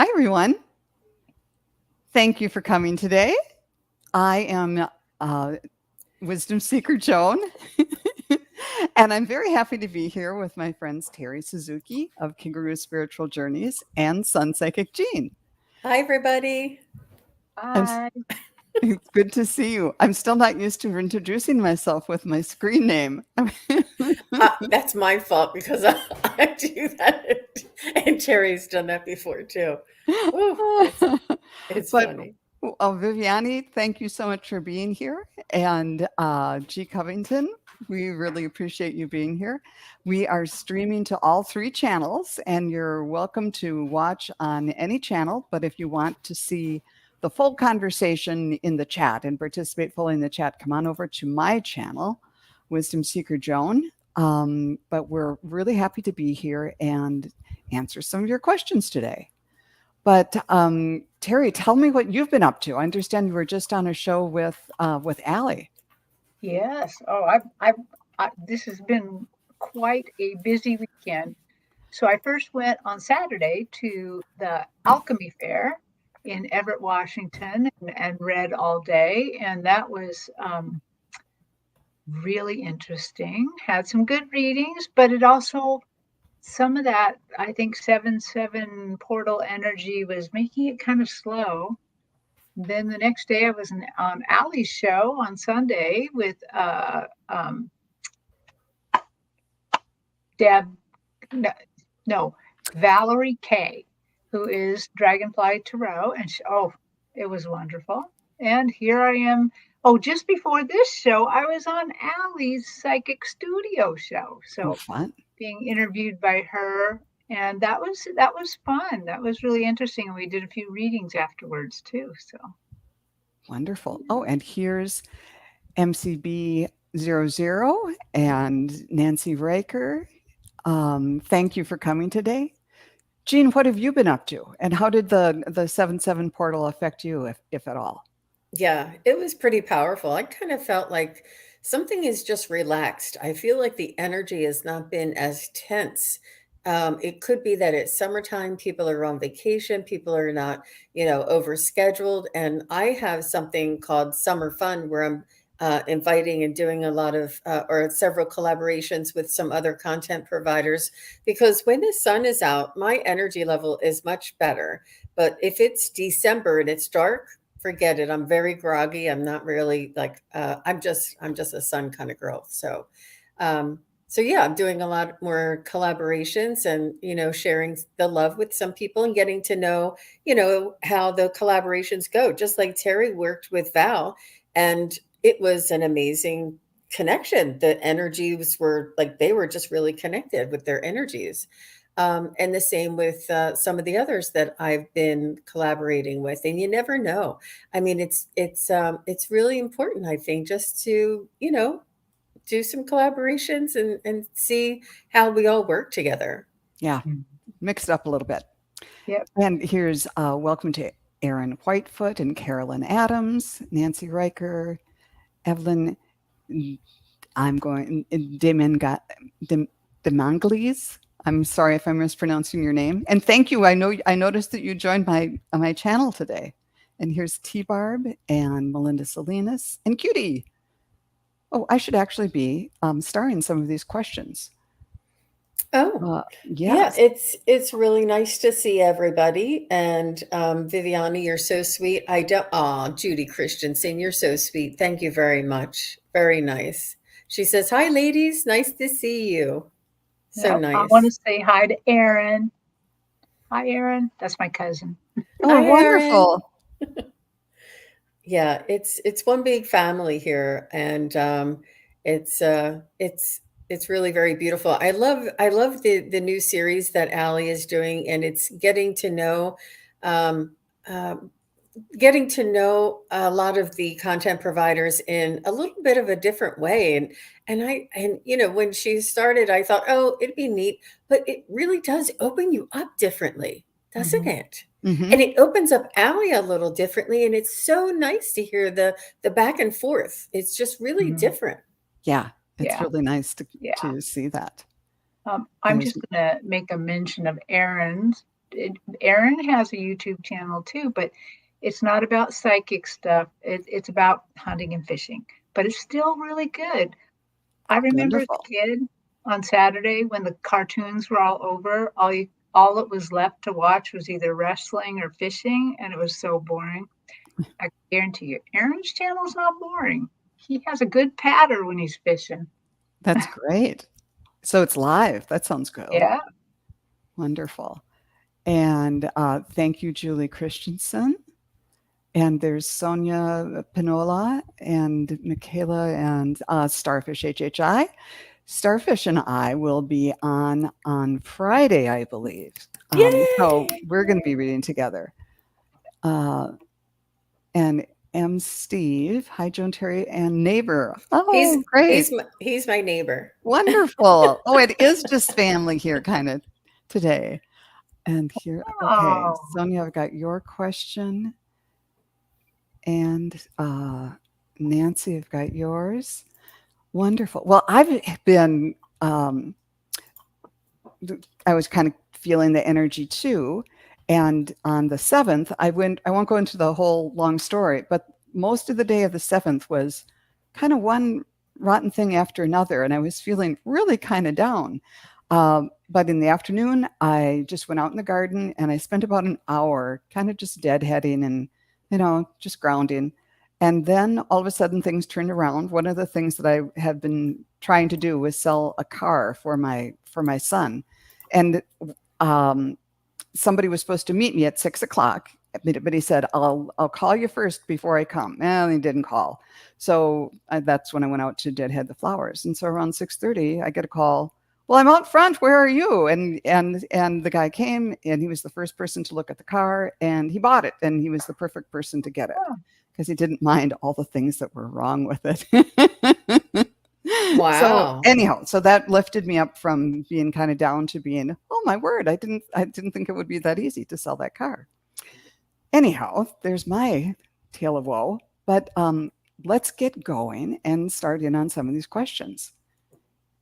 Hi, everyone. Thank you for coming today. I am Wisdom Seeker Joan, and I'm very happy to be here with my friends Terry Suzuki of Kangaroo Spiritual Journeys and SunPsychic Jean. Hi, everybody. I'm, Hi. it's good to see you. I'm still not used to introducing myself with my screen name. That's my fault because I do that, and Terry's done that before too. Ooh, it's But funny. Viviani, thank you so much for being here. And G. Covington, we really appreciate you being here. We are streaming to all 3 channels, and you're welcome to watch on any channel. But if you want to see the full conversation in the chat and participate fully in the chat, come on over to my channel, Wisdom Seeker Joan. But we're really happy to be here and answer some of your questions today. But Terry, tell me what you've been up to. I understand you were just on a show with Allie. Yes. Oh, this has been quite a busy weekend. So I first went on Saturday to the Alchemy Fair in Everett, Washington, and read all day, and that was really interesting. Had some good readings, but it also some of that I think 7/7 portal energy was making it kind of slow. Then the next day, I was on Allie's show on Sunday with Deb, no, Valerie Kay, who is Dragonfly Tarot, and it was wonderful. And here I am. Oh, just before this show, I was on Allie's Psychic Studio show, so fun. Being interviewed by her, and that was fun. That was really interesting, and we did a few readings afterwards too. So. Wonderful. Oh, and here's MCB00 and Nancy Riker. Thank you for coming today. Jean, what have you been up to? And how did the 7/7 portal affect you, if at all? Yeah, it was pretty powerful. I kind of felt like something is just relaxed. I feel like the energy has not been as tense. It could be that it's summertime, people are on vacation, people are not, overscheduled. And I have something called Summer Fun where I'm inviting and doing a lot of, or several collaborations with some other content providers. Because when the sun is out, my energy level is much better. But if it's December and it's dark, forget it. I'm very groggy. I'm not really like I'm just a sun kind of girl. So yeah, I'm doing a lot more collaborations and sharing the love with some people and getting to know how the collaborations go. Just like Terry worked with Val, and it was an amazing connection. The energies were like they were just really connected with their energies. And the same with some of the others that I've been collaborating with. And you never know. I mean, it's really important, I think, just to do some collaborations and see how we all work together. Yeah, mixed up a little bit. Yep. And here's welcome to Erin Whitefoot and Carolyn Adams, Nancy Riker, Evelyn. I'm going Demangles. I'm sorry if I'm mispronouncing your name. And thank you. I noticed that you joined my channel today. And here's T Barb and Melinda Salinas and Cutie. Oh, I should actually be starring some of these questions. Oh, yes. yeah, it's really nice to see everybody. And Viviana, you're so sweet. I don't. Oh, Judy Christensen, you're so sweet. Thank you very much. Very nice. She says, "Hi, ladies. Nice to see you." So Yep. I want to nice. say hi to Erin. Hi, Erin. That's my cousin. Oh, Hi, Erin. wonderful. Yeah, it's one big family here, and it's uh, it's it's really very beautiful. I love the new series that Allie is doing, and it's um, um, getting to know a lot of the content providers in a little bit of a different way. And when she started, I thought, oh, it'd be neat, but it really does open you up differently, doesn't it? Mm-hmm. And it opens up Allie a little differently, and it's so nice to hear the back and forth. It's just really different. Yeah, it's Yeah. really nice Yeah. to see that. I'm just going to make a mention of Erin's. Aaron has a YouTube channel too, but it's not about psychic stuff. It's about hunting and fishing, but it's still really good. I remember as a Wonderful. kid on Saturday when the cartoons were all over, all that was left to watch was either wrestling or fishing, and it was so boring. I guarantee you, Aaron's channel is not boring. He has a good patter when he's fishing. That's great. So it's live. That sounds good. Yeah. Wonderful. And thank you, Julie Christensen. And there's Sonia Pinola and Michaela and Starfish HHI. Starfish and I will be on Friday, I believe. So Yay! we're going to be reading together. And M. Steve, hi, Joan Terry, and neighbor. Oh, great. He's my neighbor. Wonderful. Oh, it is just family here kind of today. And here, okay, Oh, Sonia, I've got your question. And Nancy, I've got yours. Wonderful. Well, I've been, I was kind of feeling the energy too. And on the 7th, I won't go into the whole long story, but most of the day of the 7th was kind of one rotten thing after another. And I was feeling really kind of down. But in the afternoon, I just went out in the garden and I spent about an hour kind of just deadheading and, just grounding. And then all of a sudden things turned around. One of the things that I had been trying to do was sell a car for my son. And somebody was supposed to meet me at 6:00, but he said, I'll call you first before I come. And he didn't call. So that's when I went out to deadhead the flowers. And so around 6:30, I get a call. Well, I'm out front. Where are you? And the guy came and he was the first person to look at the car and he bought it. And he was the perfect person to get it because he didn't mind all the things that were wrong with it. So Wow. anyhow, so that lifted me up from being kind of down to being, oh my word, I didn't think it would be that easy to sell that car. Anyhow, there's my tale of woe. But let's get going and start in on some of these questions.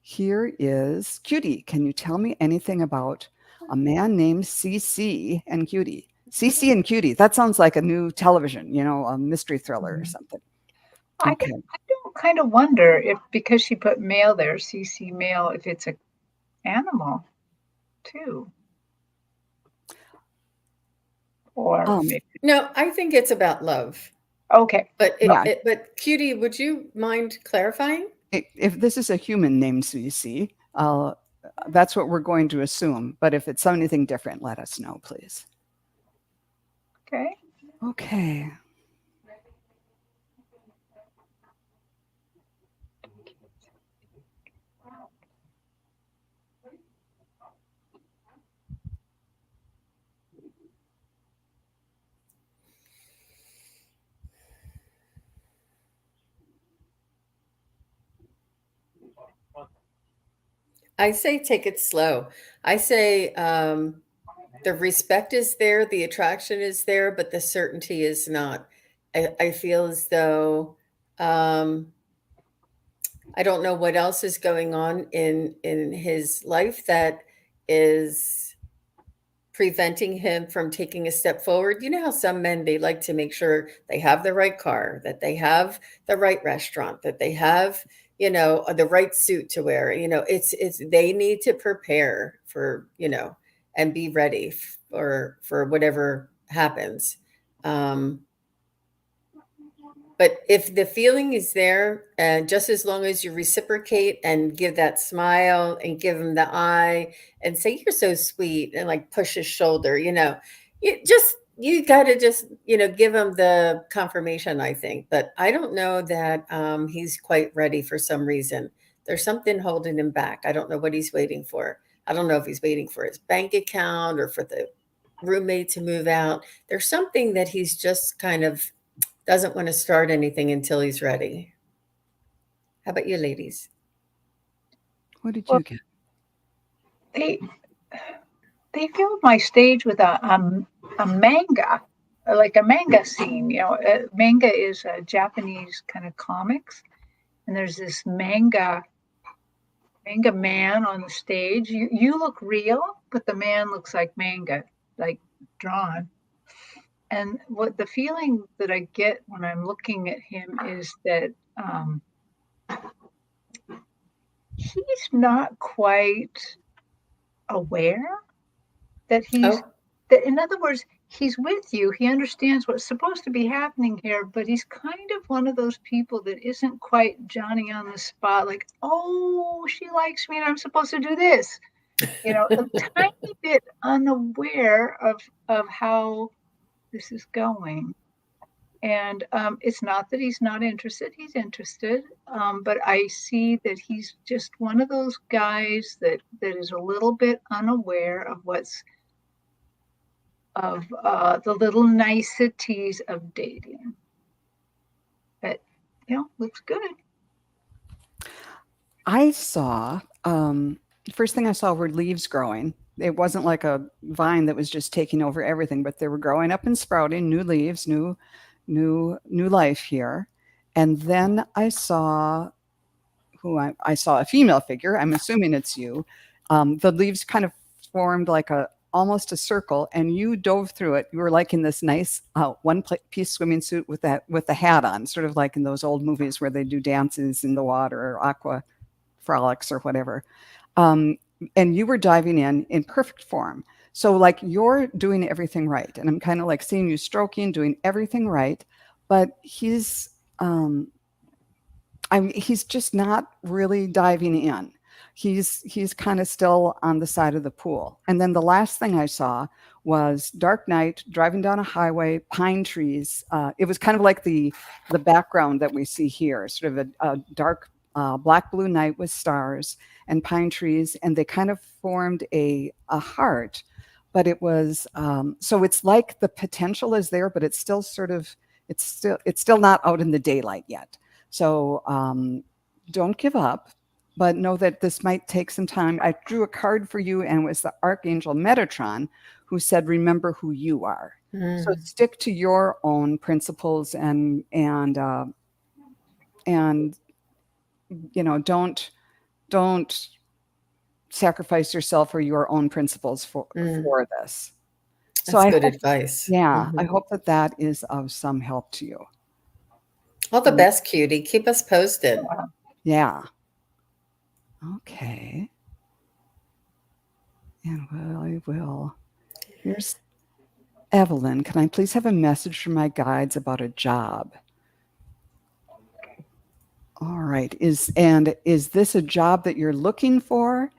Here is Cutie. Can you tell me anything about a man named CC and Cutie? CC and Cutie. That sounds like a new television, a mystery thriller or something. Okay. I don't kind of wonder if because she put male there, CC male, if it's an animal too. Or maybe. No, I think it's about love. Okay. But Yeah. but Cutie, would you mind clarifying? If this is a human named CC, that's what we're going to assume. But if it's anything different, let us know, please. Okay. Okay. I say take it slow. I say the respect is there, the attraction is there, but the certainty is not. I feel as though I don't know what else is going on in his life that is preventing him from taking a step forward. You know how some men, they like to make sure they have the right car, that they have the right restaurant, that they have, the right suit to wear. It's they need to prepare for, and be ready for whatever happens. But if the feeling is there, and just as long as you reciprocate and give that smile and give him the eye and say, you're so sweet, and like push his shoulder, you got to just, give him the confirmation, I think. But I don't know that he's quite ready for some reason. There's something holding him back. I don't know what he's waiting for. I don't know if he's waiting for his bank account or for the roommate to move out. There's something that he's just kind of doesn't want to start anything until he's ready. How about you, ladies? What did you get? They filled my stage with a manga, like a manga scene. Manga is a Japanese kind of comics, and there's this manga man on the stage. You look real, but the man looks like manga. like drawn. And what the feeling that I get when I'm looking at him is that he's not quite aware that Oh, that in other words, he's with you. He understands what's supposed to be happening here, but he's kind of one of those people that isn't quite Johnny on the spot, like, oh, she likes me and I'm supposed to do this. A tiny bit unaware of how this is going. And it's not that he's not interested, he's interested. But I see that he's just one of those guys that is a little bit unaware of the little niceties of dating. But, looks good. I saw, first thing I saw were leaves growing. It wasn't like a vine that was just taking over everything, but they were growing up and sprouting, new leaves, new life here. And then I saw I saw a female figure. I'm assuming it's you. The leaves kind of formed like almost a circle, and you dove through it. You were like in this nice one-piece swimming suit with the hat on, sort of like in those old movies where they do dances in the water or aqua frolics or whatever. And you were diving in perfect form. So like you're doing everything right, and I'm kind of like seeing you stroking, doing everything right, but he's he's just not really diving in. He's kind of still on the side of the pool. And then the last thing I saw was dark night, driving down a highway, pine trees. It was kind of like the background that we see here, sort of a dark black blue night with stars and pine trees, and they kind of formed a heart. But it was so it's like the potential is there, but it's still it's still not out in the daylight yet. So don't give up, but know that this might take some time. I drew a card for you, and it was the Archangel Metatron who said, remember who you are. So stick to your own principles and don't sacrifice yourself or your own principles for this. So that's good advice. Yeah, I hope that is of some help to you. All the best, cutie. Keep us posted. Yeah. Okay. And I will. Here's Evelyn. Can I please have a message from my guides about a job? All right. Is this a job that you're looking for,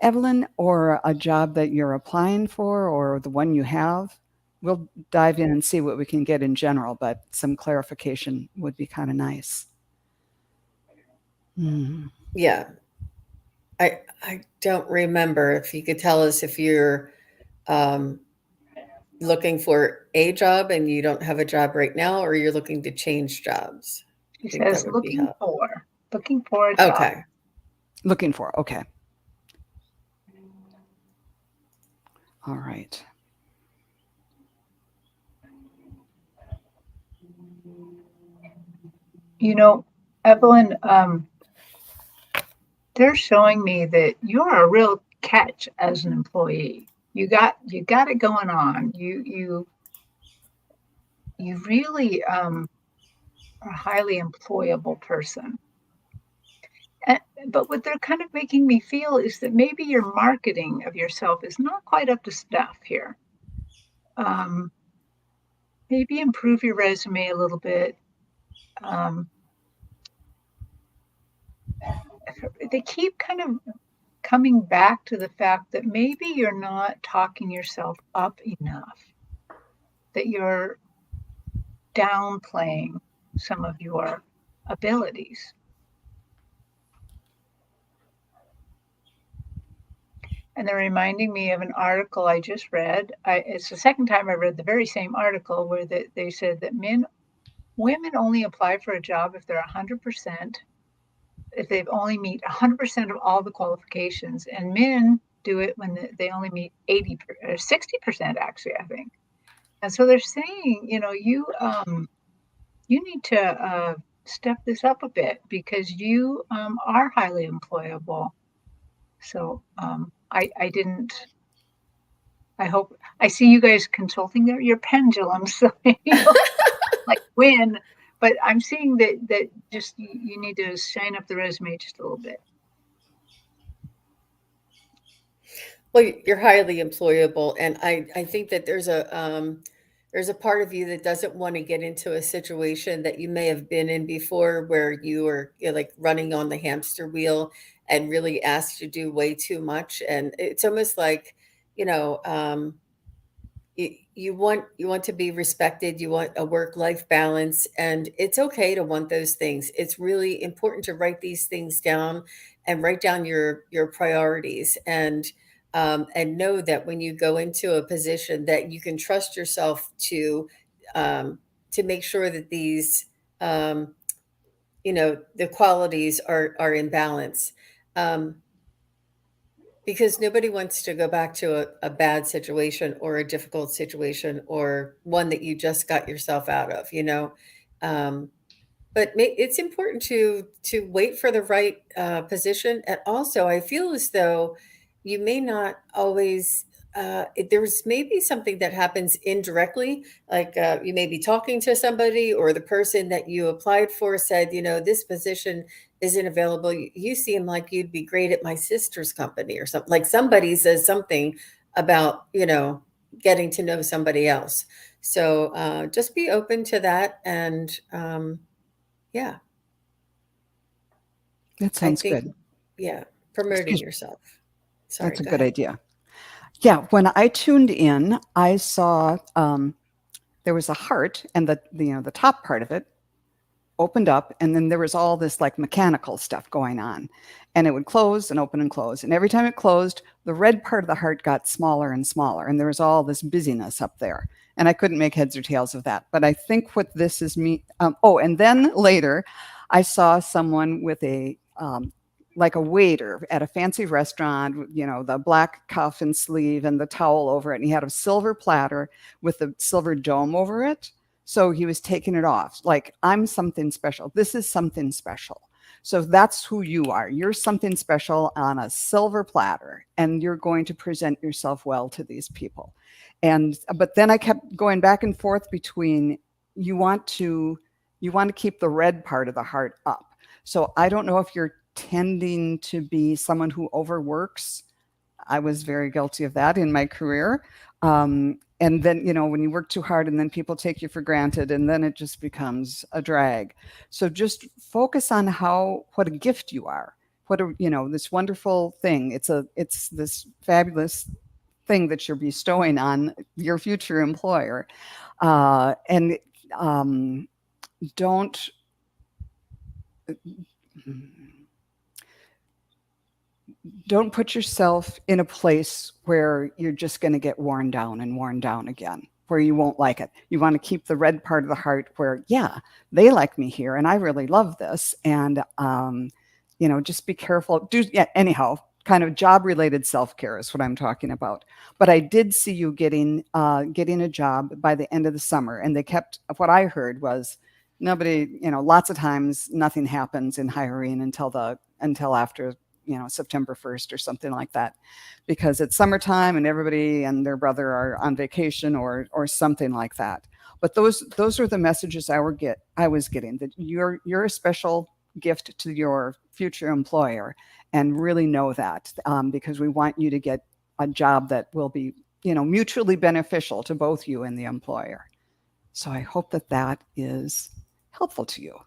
Evelyn, or a job that you're applying for, or the one you have? We'll dive in and see what we can get in general, but some clarification would be kind of nice. Yeah. I don't remember. If you could tell us if you're looking for a job and you don't have a job right now, or you're looking to change jobs. She says looking for a job. Okay. Looking for, okay. All right. Evelyn, they're showing me that you're a real catch as an employee. You got it going on. You really are a highly employable person. But what they're kind of making me feel is that maybe your marketing of yourself is not quite up to snuff here. Maybe improve your resume a little bit. They keep kind of coming back to the fact that maybe you're not talking yourself up enough, that you're downplaying some of your abilities. And they're reminding me of an article I just read. It's the second time I read the very same article where they said that women only apply for a job if they're 100%, if they've only meet 100% of all the qualifications, and men do it when they only meet 80 or 60%, actually, I think. And so they're saying, you need to step this up a bit because you are highly employable. So I I hope I see you guys consulting your pendulums, so like when. But I'm seeing that just you need to shine up the resume just a little bit. Well, you're highly employable, and I think that there's a part of you that doesn't want to get into a situation that you may have been in before, where you were, you know, like running on the hamster wheel and really asked to do way too much, and it's almost like, you know, you want to be respected, you want a work life balance, and it's okay to want those things. It's really important to write these things down and write down your priorities, and know that when you go into a position that you can trust yourself to make sure that these um, you know, the qualities are in balance. um, because nobody wants to go back to a bad situation or a difficult situation, or one that you just got yourself out of, you know. Um, but it's important to wait for the right position. And also, I feel as though you may not always. There's maybe something that happens indirectly, like you may be talking to somebody, or the person that you applied for said, you know, this position isn't available. You seem like you'd be great at my sister's company, or something. Like somebody says something about, you know, getting to know somebody else. So just be open to that, and yeah, That I sounds think, good. yeah, promoting Excuse. yourself. Sorry, That's a go good ahead. idea. Yeah, when I tuned in, I saw there was a heart, and the top part of it opened up, and then there was all this like mechanical stuff going on, and it would close and open and close, and every time it closed, the red part of the heart got smaller and smaller, and there was all this busyness up there, and I couldn't make heads or tails of that. But I think what this is me. Oh, and then later I saw someone with a like a waiter at a fancy restaurant, the black cuff and sleeve and the towel over it, and he had a silver platter with a silver dome over it. So he was taking it off. Like, I'm something special. This is something special. So that's who you are. You're something special on a silver platter, and you're going to present yourself well to these people. But then I kept going back and forth between you want to keep the red part of the heart up. So I don't know if you're tending to be someone who overworks. I was very guilty of that in my career. And then, when you work too hard and then people take you for granted, and then it just becomes a drag. So just focus on what a gift you are. This wonderful thing. It's this fabulous thing that you're bestowing on your future employer. And don't, don't put yourself in a place where you're just going to get worn down and worn down again, where you won't like it. You want to keep the red part of the heart where, yeah, they like me here and I really love this. And, just be careful. Anyhow, kind of job related self-care is what I'm talking about. But I did see you getting a job by the end of the summer. And what I heard was nobody, lots of times nothing happens in hiring until after September 1st or something like that, because it's summertime and everybody and their brother are on vacation or something like that. But those are the messages I was getting, that you're a special gift to your future employer, and really know that, because we want you to get a job that will be mutually beneficial to both you and the employer. So I hope that is helpful to you.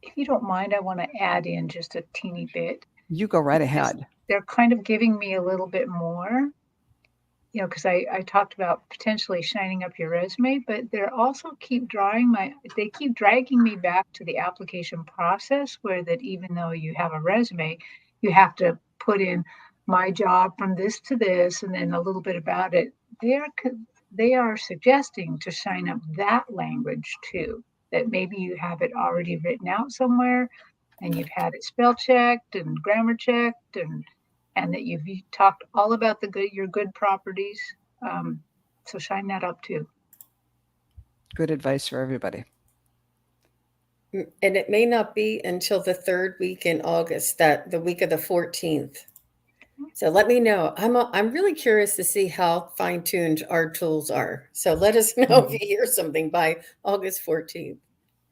If you don't mind, I want to add in just a teeny bit. You go right ahead. They're kind of giving me a little bit more, because I talked about potentially shining up your resume, but they're also they keep dragging me back to the application process, where that even though you have a resume, you have to put in my job from this to this, and then a little bit about it. They are suggesting to shine up that language too, that maybe you have it already written out somewhere and you've had it spell checked and grammar checked, and that you've talked all about your good properties. So shine that up too. Good advice for everybody. And it may not be until the third week in August, that the week of the 14th. So let me know. I'm really curious to see how fine-tuned our tools are. So let us know if you hear something by August 14th.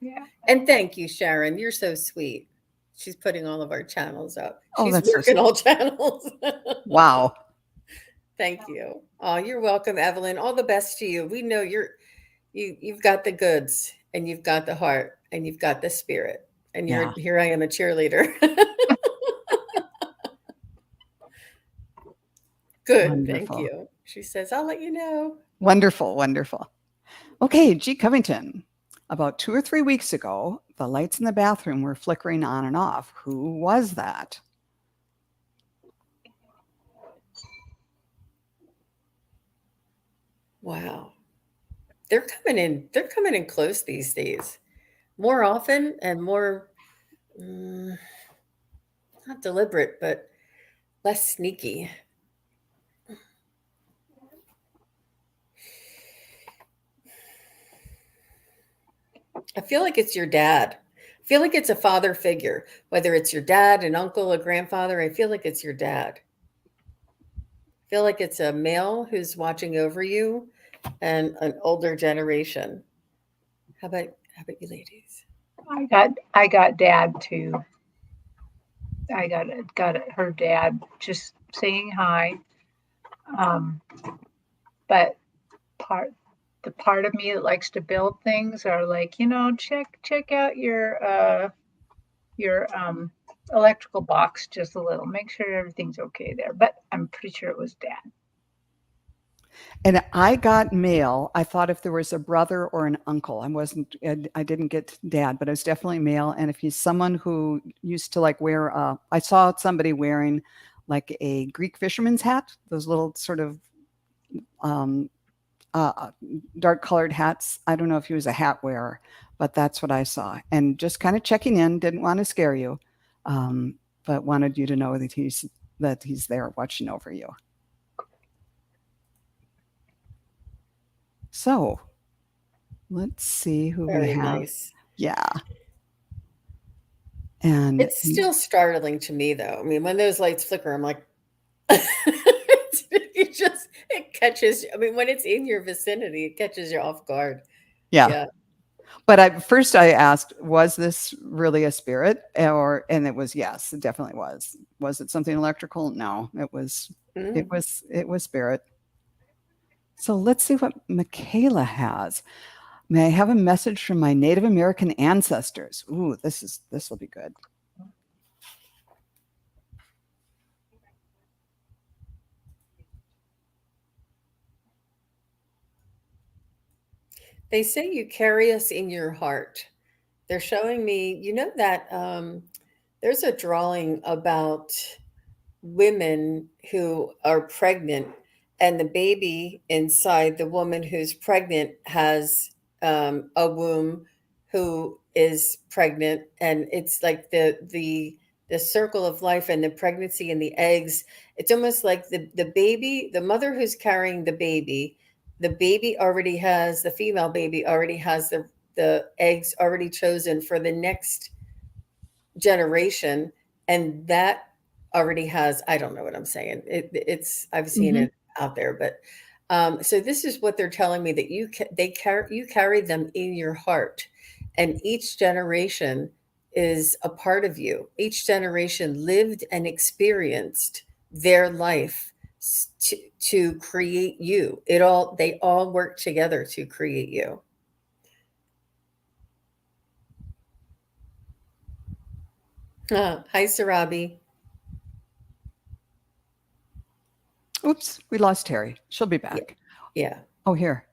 Yeah. And thank you, Sharon. You're so sweet. She's putting all of our channels up. Oh, She's that's so working sweet. all channels. Wow. Thank you. Oh, you're welcome, Evelyn. All the best to you. We know you've got the goods and you've got the heart and you've got the spirit. And Yeah. here I am, a cheerleader. Good, thank Wonderful. you. She says, I'll let you know. Wonderful. Wonderful. Okay, G. Covington. About 2 or 3 weeks ago, the lights in the bathroom were flickering on and off. Who was that? Wow. They're coming in close these days. More often and more not deliberate, but less sneaky. I feel like it's your dad. I feel like it's a father figure, whether it's your dad, an uncle, a grandfather. I feel like it's your dad. I feel like it's a male who's watching over you and an older generation. How about you ladies? I got dad too. I got her dad just saying hi. Um, but part the part of me that likes to build things are like, check out your electrical box just a little. Make sure everything's okay there. But I'm pretty sure it was dad. And I got male. I thought if there was a brother or an uncle, I didn't get dad, but it was definitely male. And if he's someone who used to like wear, I saw somebody wearing like a Greek fisherman's hat, those little sort of um, dark colored hats. I don't know if he was a hat wearer, but that's what I saw. And just kind of checking in, didn't want to scare you, but wanted you to know that he's there watching over you. So let's see who we Very have. nice. Yeah. And It's still startling to me, though. I mean, when those lights flicker, I'm like, it catches. I mean, when it's in your vicinity, it catches you off guard. yeah. Yeah. But first I asked, was this really a spirit? And it was yes, it definitely was. Was it something electrical? No, Mm. it was spirit. So let's see what Michaela has. May I have a message from my Native American ancestors? Ooh, this will be good. They say you carry us in your heart. They're showing me, that there's a drawing about women who are pregnant, and the baby inside the woman who's pregnant has a womb who is pregnant, and it's like the circle of life and the pregnancy and the eggs. It's almost like the baby, the mother who's carrying the baby already has the female baby already has the eggs already chosen for the next generation, and that already has, I don't know what I'm saying, it's I've seen Mhm. it out there, but so this is what they're telling me, that you carry them in your heart, and each generation is a part of you. Each generation lived and experienced their life to create you. They all work together to create you. Hi, Sarabi. Oops, we lost Terry. She'll be Yeah, back. yeah. Oh, here.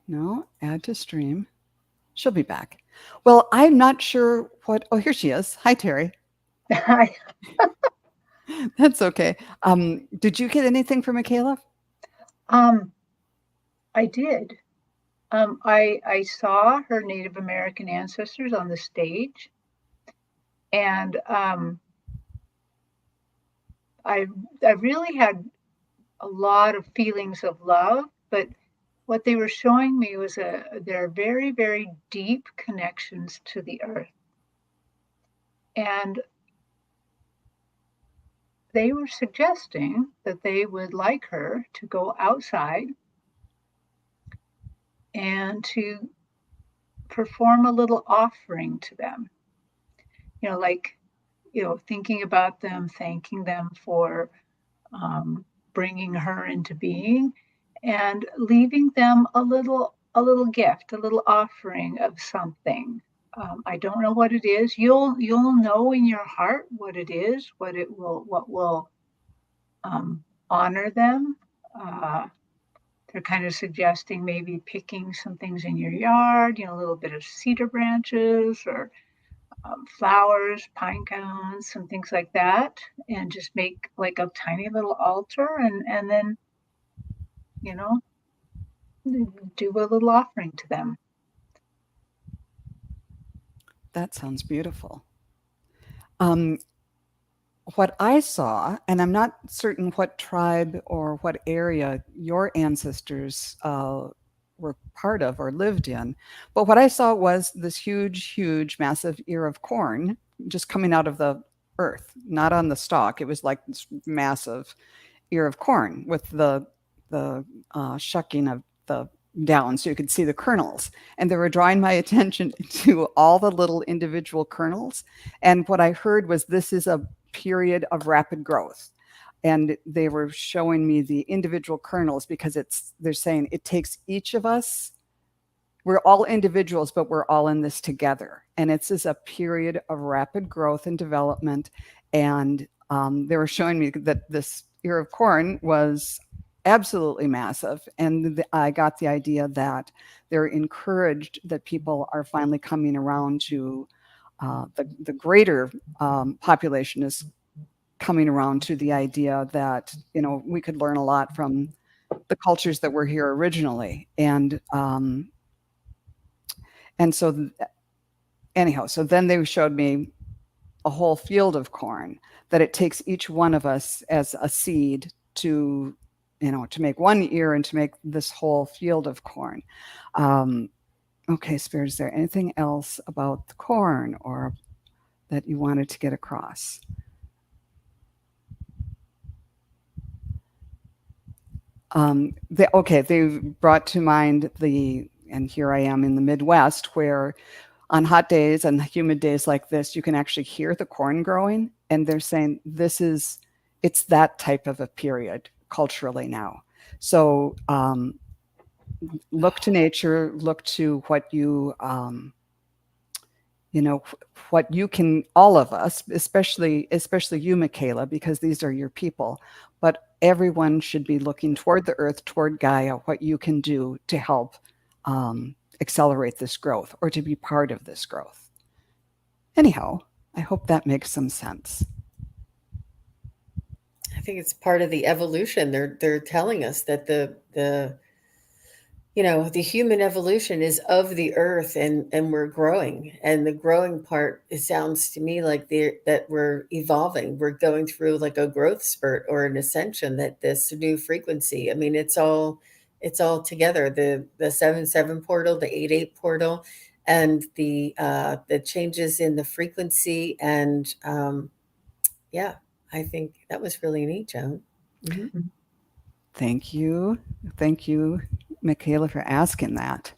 No, add to stream. She'll be back. Well, I'm not sure what. Oh, here she is. Hi, Terry. I That's okay. Did you get anything from Michaela? um I did. I saw her Native American ancestors on the stage, and I I really had a lot of feelings of love, but what they were showing me was their very, very deep connections to the earth. And they were suggesting that they would like her to go outside and to perform a little offering to them. Like, thinking about them, thanking them for um, bringing her into being, and leaving them a little gift, a little offering of something. I don't know what it is. You'll know in your heart what it is, what will um, honor them. Uh, they're kind of suggesting maybe picking some things in your yard, a little bit of cedar branches or flowers, pine cones, some things like that, and just make like a tiny little altar, and then you know do a little offering to them. That sounds beautiful. Um, what I saw, and I'm not certain what tribe or what area your ancestors were part of or lived in, but what I saw was this huge, huge, massive ear of corn just coming out of the earth, not on the stalk. It was like this massive ear of corn with the shucking of the down so you could see the kernels. And they were drawing my attention to all the little individual kernels. And what I heard was this is a period of rapid growth. And they were showing me the individual kernels because they're saying it takes each of us. We're all individuals, but we're all in this together. And it's just a period of rapid growth and development. And they were showing me that this ear of corn was absolutely massive. And I got the idea that they're encouraged that people are finally coming around to the greater population is coming around to the idea that, we could learn a lot from the cultures that were here originally. And so anyhow, so then they showed me a whole field of corn that it takes each one of us as a seed to make one ear and to make this whole field of corn. Okay, Spirit, is there anything else about the corn or that you wanted to get across? They brought to mind and here I am in the Midwest where on hot days and humid days like this, you can actually hear the corn growing. And they're saying it's that type of a period culturally now. So look to nature, look to what you can, all of us, especially you, Michaela, because these are your people, but everyone should be looking toward the earth, toward Gaia, what you can do to help accelerate this growth or to be part of this growth. Anyhow, I hope that makes some sense. I think it's part of the evolution. They're telling us that the human evolution is of the earth, and we're growing. And the growing part, it sounds to me like that we're evolving. We're going through like a growth spurt or an ascension, that this new frequency. I mean, it's all together. The 7-7 portal, the 8-8 portal, and the changes in the frequency. And yeah, I think that was really neat, Joan. Mm-hmm. Thank you, Michaela, for asking that.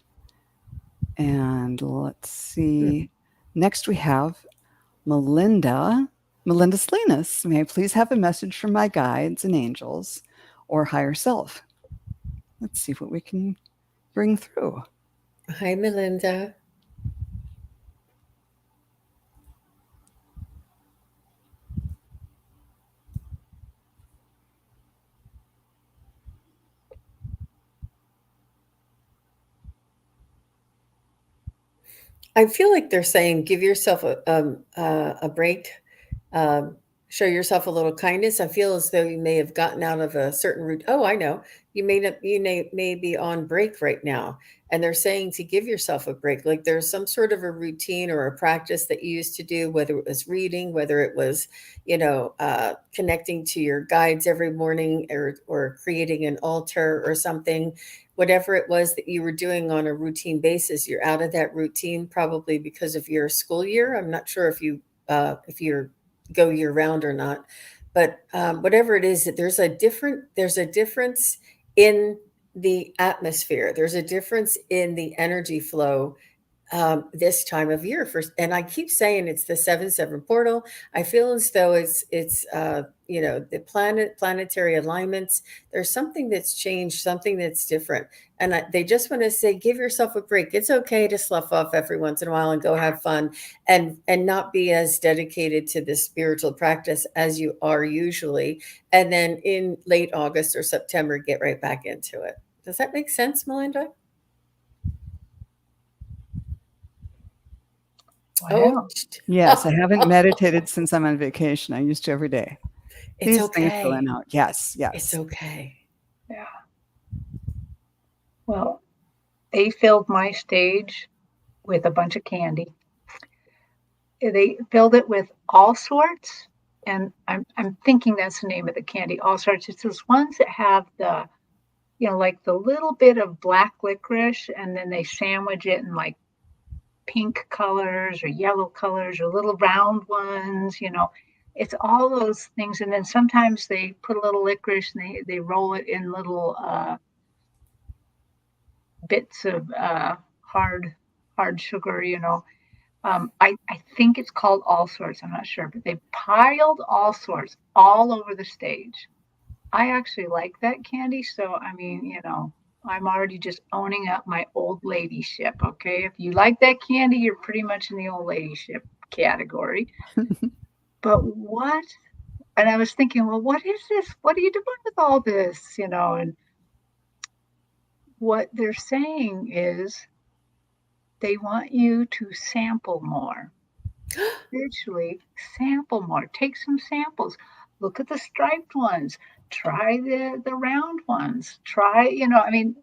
And let's see. Next we have Melinda Salinas. May I please have a message from my guides and angels or higher self? Let's see what we can bring through. Hi, Melinda. I feel like they're saying give yourself a break, um, show yourself a little kindness. I feel as though you may have gotten out of a certain route. Oh, I know. You may be on break right now, and they're saying to give yourself a break. Like there's some sort of a routine or a practice that you used to do, whether it was reading, whether it was, connecting to your guides every morning, or creating an altar or something. Whatever it was that you were doing on a routine basis, you're out of that routine probably because of your school year. I'm not sure if you go year round or not, but whatever it is, that there's a difference in the atmosphere. There's a difference in the energy flow this time of year. And I keep saying it's the 7-7 portal. I feel as though it's the planetary alignments. There's something that's changed, something that's different, and they just want to say, give yourself a break. It's okay to slough off every once in a while and go have fun, and not be as dedicated to this spiritual practice as you are usually. And then in late August or September, get right back into it. Does that make sense, Melinda? Wow. Yes, I haven't meditated since I'm on vacation. I used to every day. It's These things go in okay. and out. Yes, It's yes. okay. Yeah. Well, they filled my stage with a bunch of candy. They filled it with all sorts, and I'm thinking that's the name of the candy, all sorts. It's those ones that have the, like the little bit of black licorice, and then they sandwich it in like pink colors or yellow colors or little round ones. It's all those things. And then sometimes they put a little licorice and they roll it in little bits of hard sugar. I think it's called all sorts. I'm not sure, but they piled all sorts all over the stage. I actually like that candy. So, I mean, I'm already just owning up my old ladyship. Okay. If you like that candy, you're pretty much in the old ladyship category. But what? And I was thinking, well, what is this? What are you doing with all this? And what they're saying is they want you to sample more. Spiritually, sample more. Take some samples. Look at the striped ones. Try the round ones. Try, I mean,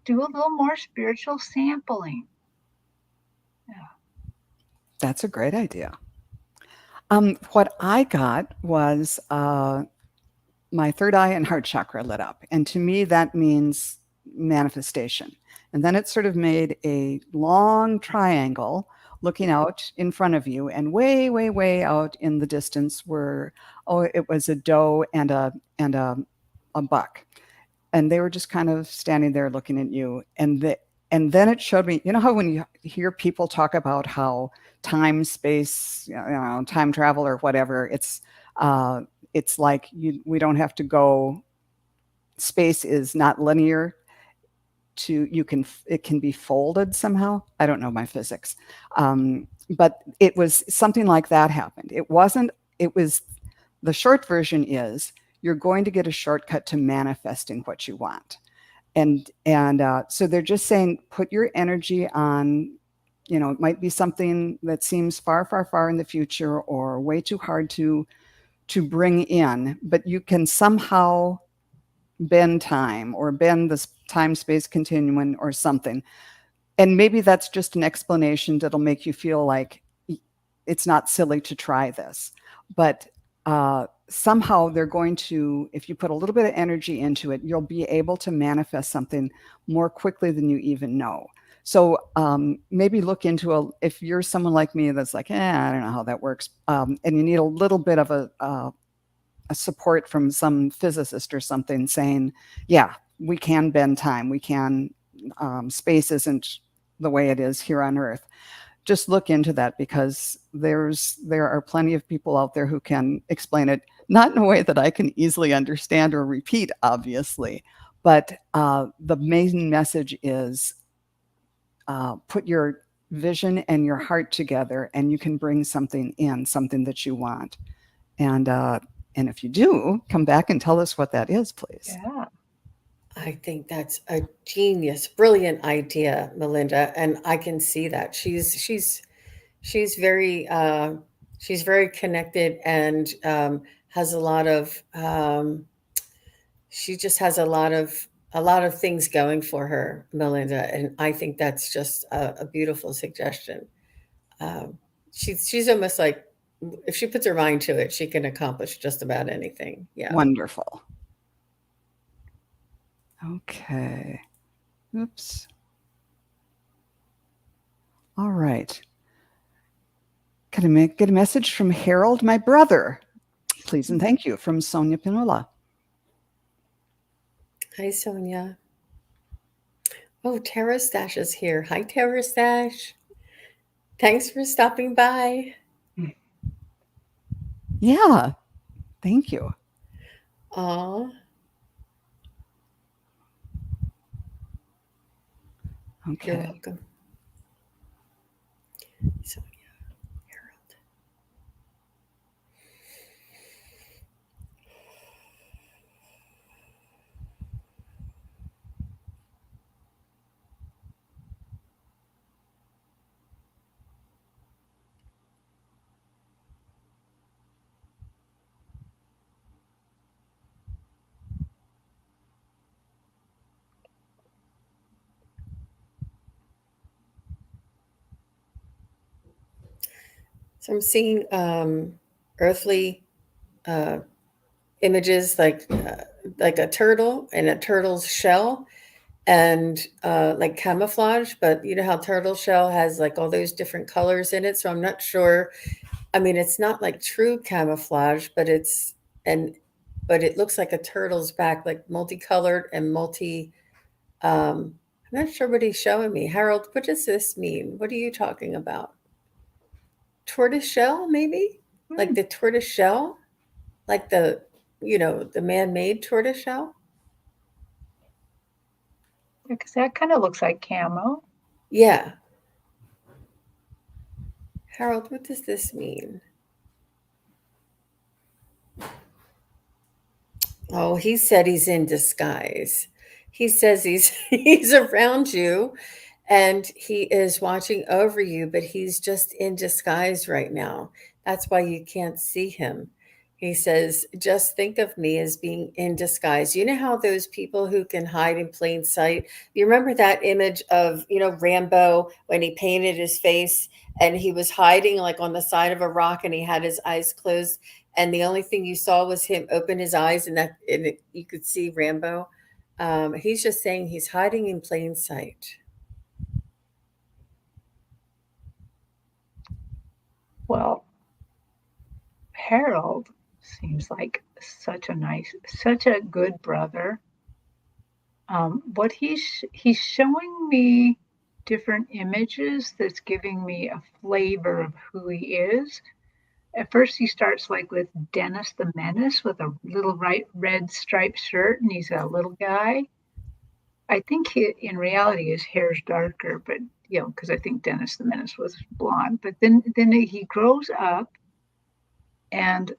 do a little more spiritual sampling. Yeah. That's a great idea. What I got was my third eye and heart chakra lit up. And to me, that means manifestation. And then it sort of made a long triangle looking out in front of you, and way, way, way out in the distance were, it was a doe and a buck. And they were just kind of standing there looking at you. And then it showed me, how when you hear people talk about how time, space, time travel or whatever, it's like we don't have to go. Space is not linear. It can be folded somehow. I don't know my physics, but it was something like that happened. It wasn't. It was the short version is you're going to get a shortcut to manifesting what you want, and so they're just saying put your energy on. It might be something that seems far, far, far in the future or way too hard to bring in, but you can somehow bend time or bend this time space continuum or something. And maybe that's just an explanation that'll make you feel like it's not silly to try this. But somehow they're going to, if you put a little bit of energy into it, you'll be able to manifest something more quickly than you even know. So maybe look into if you're someone like me that's like, I don't know how that works, and you need a little bit of a support from some physicist or something saying, yeah, we can bend time. We can, space isn't the way it is here on Earth. Just look into that, because there are plenty of people out there who can explain it, not in a way that I can easily understand or repeat, obviously, but the main message is put your vision and your heart together and you can bring something that you want. And if you do, come back and tell us what that is, please. Yeah. I think that's a genius, brilliant idea, Melinda, and I can see that she's very connected, and has a lot of she just has a lot of things going for her, Melinda, and I think that's just a beautiful suggestion. Um, she's almost like, if she puts her mind to it, she can accomplish just about anything. Yeah. Wonderful. Okay. Oops. All right. Can I get a message from Harold, my brother? Please and thank you from Sonia Pinula. Hi, Sonia. Oh, Tara Stash is here. Hi, Tara Stash. Thanks for stopping by. Yeah, thank you. Aw. You're Okay. welcome. Sonia, Harold. So I'm seeing earthly uh, images like a turtle and a turtle's shell and like camouflage, but you know how turtle shell has like all those different colors in it. So I'm not sure. I mean, it's not like true camouflage, but and but it looks like a turtle's back, like multicolored and multi. I'm not sure what he's showing me. Harold, what does this mean? What are you talking about? Tortoise shell, maybe? Like the tortoise shell? Like the man-made tortoise shell? Because that kind of looks like camo. Yeah. Harold, what does this mean? Oh, he said he's in disguise. He says he's he's around you and he is watching over you, but he's just in disguise right now. That's why you can't see him. He says, just think of me as being in disguise. You know how those people who can hide in plain sight? You remember that image of, Rambo when he painted his face and he was hiding like on the side of a rock and he had his eyes closed and the only thing you saw was him open his eyes you could see Rambo. He's just saying he's hiding in plain sight. Well, Harold seems like such a good brother. What he's showing me different images that's giving me a flavor of who he is. At first, he starts like with Dennis the Menace with a little red striped shirt, and he's a little guy. I think in reality his hair's darker, but because I think Dennis the Menace was blonde. But then he grows up, and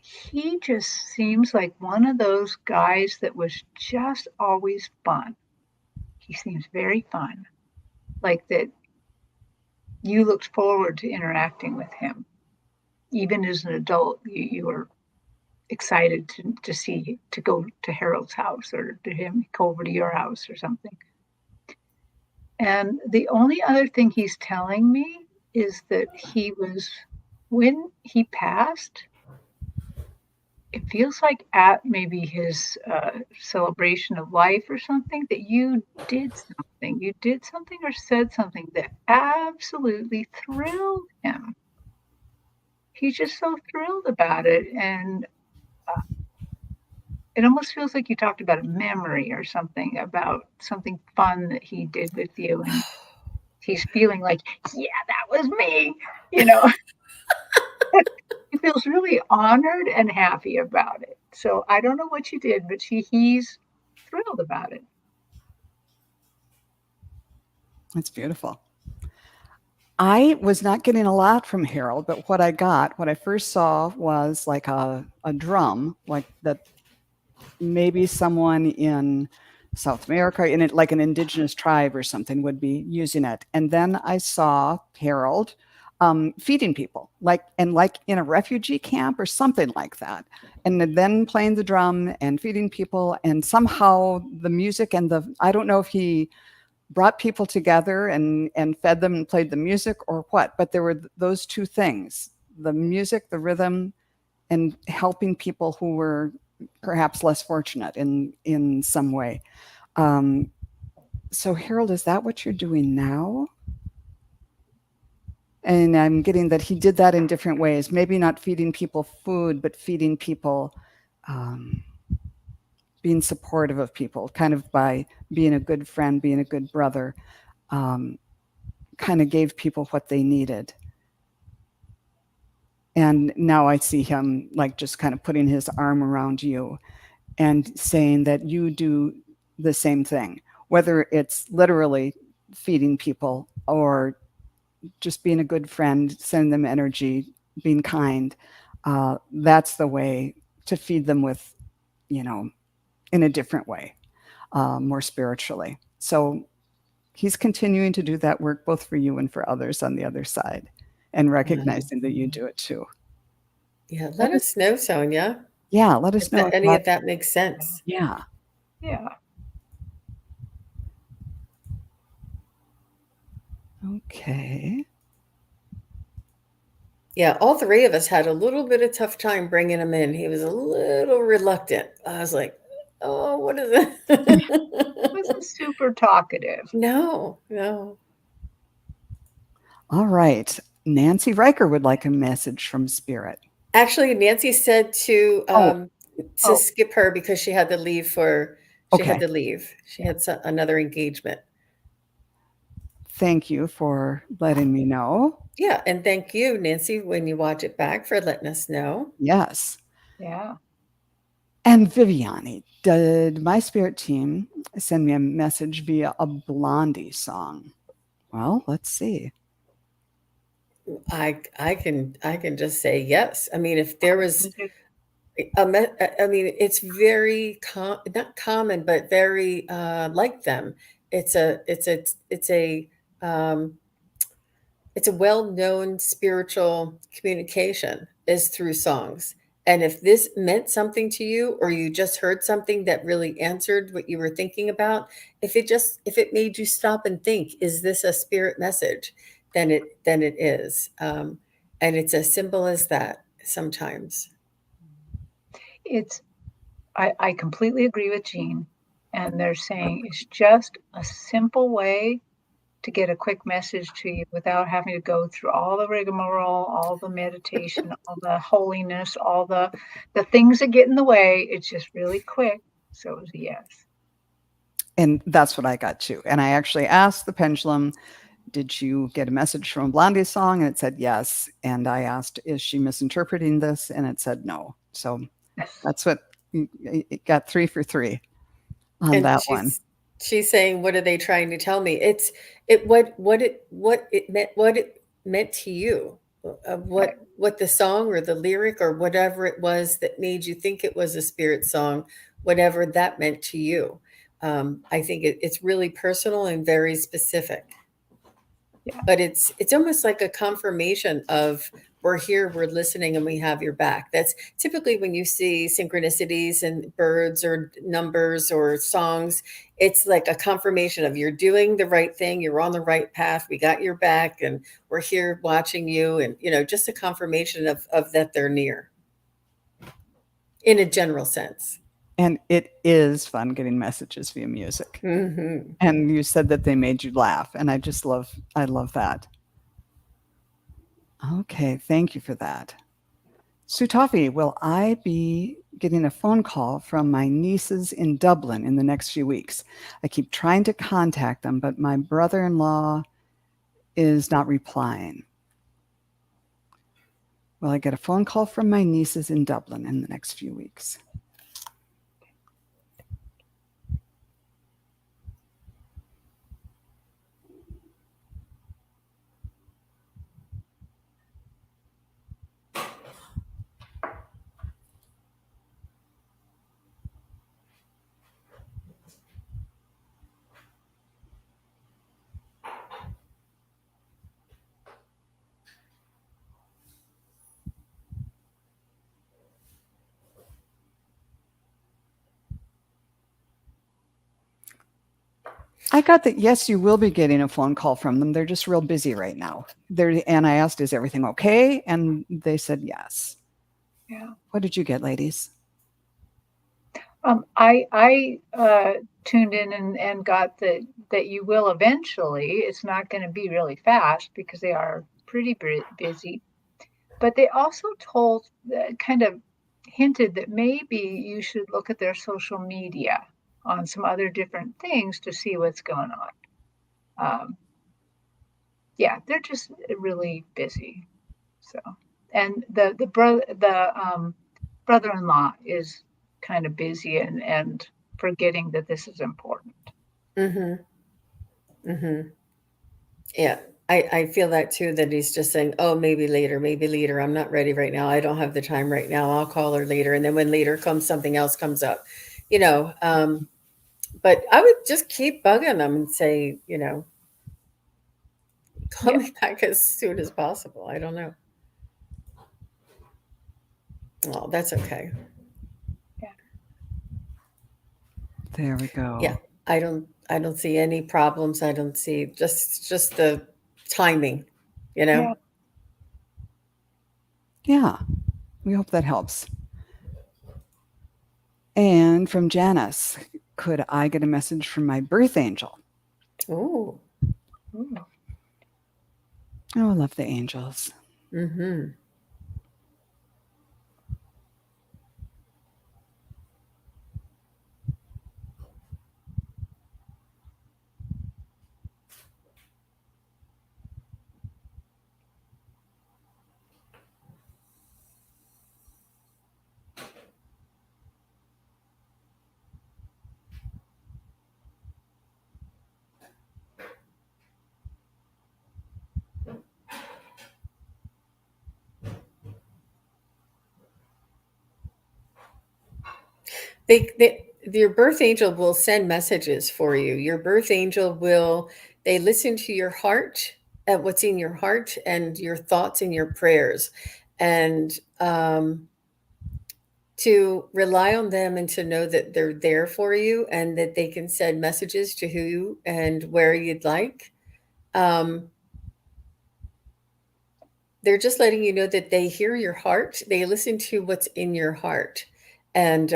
he just seems like one of those guys that was just always fun. He seems very fun, like that you looked forward to interacting with him. Even as an adult, you were excited to go to Harold's house or to him go over to your house or something. And the only other thing he's telling me is that when he passed, it feels like at maybe his celebration of life or something that you did something. You did something or said something that absolutely thrilled him. He's just so thrilled about it. And it almost feels like you talked about a memory or something about something fun that he did with you. And he's feeling like, yeah, that was me. You know, he feels really honored and happy about it. So I don't know what you did, but he's thrilled about it. That's beautiful. I was not getting a lot from Harold, but what I first saw was like a drum, like that maybe someone in South America, in it, like an indigenous tribe or something, would be using it. And then I saw Harold feeding people, like in a refugee camp or something like that, and then playing the drum and feeding people. And somehow the music and I don't know if he brought people together and fed them and played the music or what, but there were those two things: the music, the rhythm, and helping people who were perhaps less fortunate in some way. So Harold, is that what you're doing now? And I'm getting that he did that in different ways, maybe not feeding people food, but feeding people, um, being supportive of people, kind of by being a good friend, being a good brother, um, kind of gave people what they needed. And now I see him like just kind of putting his arm around you and saying that you do the same thing, whether it's literally feeding people or just being a good friend, sending them energy, being kind. That's the way to feed them with, you know, in a different way, more spiritually. So he's continuing to do that work both for you and for others on the other side, and Wow. recognizing that you do it too. Yeah, Let let us, us know, Sonia, yeah, let us if know if any that, of that makes sense. yeah, Yeah. okay. Yeah, all three of us had a little bit of tough time bringing him in. He was a little reluctant. I was like, "Oh, what is it?" Wasn't super talkative. No, no. All right. Nancy Riker would like a message from Spirit. Actually, Nancy said Oh, to Oh, skip her because she had to leave for she had okay. to leave. She yeah. had another engagement. Thank you for letting me know. Yeah, and thank you, Nancy, when you watch it back for letting us know. Yes. Yeah. And Viviani, did my spirit team send me a message via a Blondie song? Well, let's see. I can just say yes. I mean, if there was Music. I mean, it's very not common, but very like them. It's a it's a it's a um, it's a well-known spiritual communication is through songs. And if this meant something to you, or you just heard something that really answered what you were thinking about, if it made you stop and think, is this a spirit message? Then it is. And it's as simple as that sometimes. It's I completely agree with Jean. And they're saying it's just a simple way to get a quick message to you without having to go through all the rigmarole, all the meditation, all the holiness, all the things that get in the way. It's just really quick. So it was a yes. And that's what I got too. And I actually asked the pendulum, did you get a message from a Blondie song? And it said yes. And I asked, is she misinterpreting this? And it said no. So that's what it got 3 for 3 on And that one. she's saying, "What are they trying to tell me?" It's what it meant to you, Right. what the song or the lyric or whatever it was that made you think it was a spirit song, whatever that meant to you. I think it's really personal and very specific. Yeah. But it's almost like a confirmation of we're here, we're listening, and we have your back. That's typically when you see synchronicities and birds or numbers or songs, it's like a confirmation of you're doing the right thing, you're on the right path, we got your back, and we're here watching you, and just a confirmation of that they're near in a general sense. And it is fun getting messages via music. Hmm. And you said that they made you laugh. And I love that. Okay. Thank you for that. Sutafi, will I be getting a phone call from my nieces in Dublin in the next few weeks? I keep trying to contact them, but my brother in law is not replying. Will I get a phone call from my nieces in Dublin in the next few weeks? I got that. Yes, you will be getting a phone call from them. They're just real busy right now. And I asked, is everything okay? And they said yes. Yeah. What did you get, ladies? I tuned in and got that you will eventually. It's not going to be really fast because they are pretty busy. But they also kind of hinted that maybe you should look at their social media on some other different things to see what's going on. Yeah, they're just really busy. So, and the brother-in-law is kind of busy and forgetting that this is important. Mm-hmm. Mm-hmm. Yeah. I feel that too, that he's just saying, oh, maybe later, maybe later. I'm not ready right now. I don't have the time right now. I'll call her later. And then when later comes, something else comes up, you know. But I would just keep bugging them and say, you know, call Yeah, me back as soon as possible. I don't know. Oh, that's okay. yeah, There we Yeah. go. I don't see any problems. I don't see just the timing, you know. yeah. Yeah, we hope that helps. And from Janice, could I get a message from my birth angel? Oh. Ooh. Oh, I love the angels. Mm-hmm. Your birth angel will send messages for you. Your birth angel will, they listen to your heart, at what's in your heart and your thoughts and your prayers. And to rely on them and to know that they're there for you and that they can send messages to who and where you'd like. Um, they're just letting you know that they hear your heart, they listen to what's in your heart. And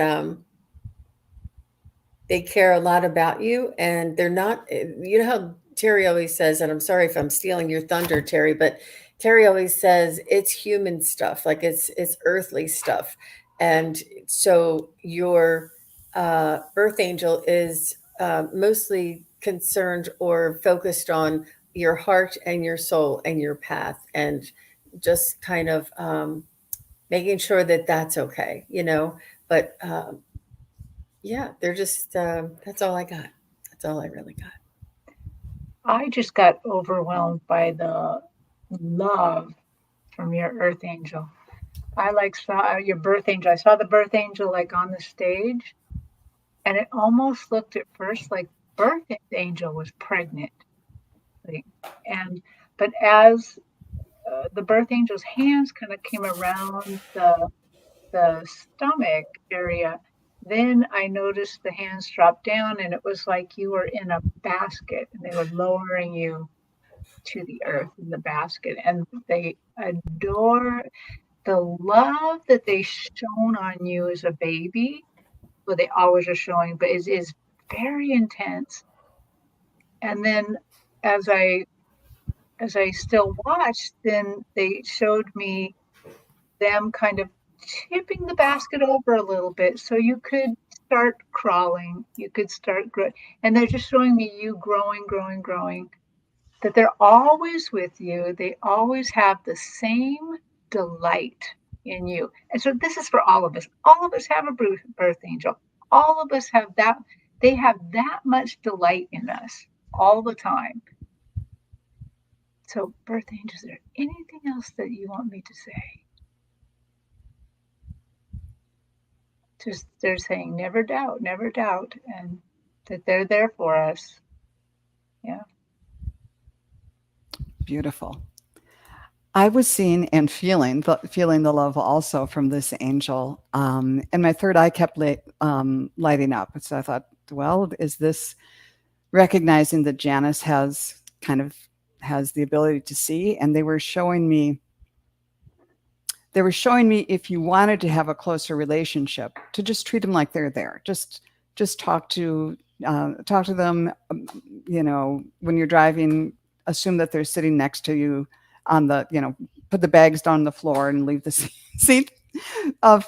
they care a lot about you, and they're not, you know how Terry always says, and I'm sorry if I'm stealing your thunder, Terry, but Terry always says it's human stuff, like it's earthly stuff. And so your birth angel is mostly concerned or focused on your heart and your soul and your path, and just kind of making sure that that's okay, you know. But yeah, they're just, that's all I got. That's all I really got. I just got overwhelmed by the love from your earth angel. I like saw your birth angel. I saw the birth angel like on the stage, and it almost looked at first like birth angel was pregnant. Like, and but as the birth angel's hands kind of came around the stomach area, then I noticed the hands drop down, and it was like you were in a basket, and they were lowering you to the earth in the basket, and they adore the love that they shown on you as a baby. Well, they always are showing, but is very intense. And then as I as I still watched, then they showed me them kind of tipping the basket over a little bit so you could start crawling, you could start growing. And they're just showing me you growing, growing, growing, that they're always with you. They always have the same delight in you. And so this is for all of us. All of us have a birth angel. All of us have that. They have that much delight in us all the time. So, birth angels, is there anything else that you want me to say? Just they're saying never doubt, and that they're there for us. Yeah. Beautiful. I was seeing and feeling the love also from this angel, and my third eye kept lighting up. So I thought, well, is this recognizing that Janice has the ability to see? And they were showing me if you wanted to have a closer relationship, to just treat them like they're there. Just talk to them. You know, when you're driving, assume that they're sitting next to you. on the, put the bags down on the floor and leave the seat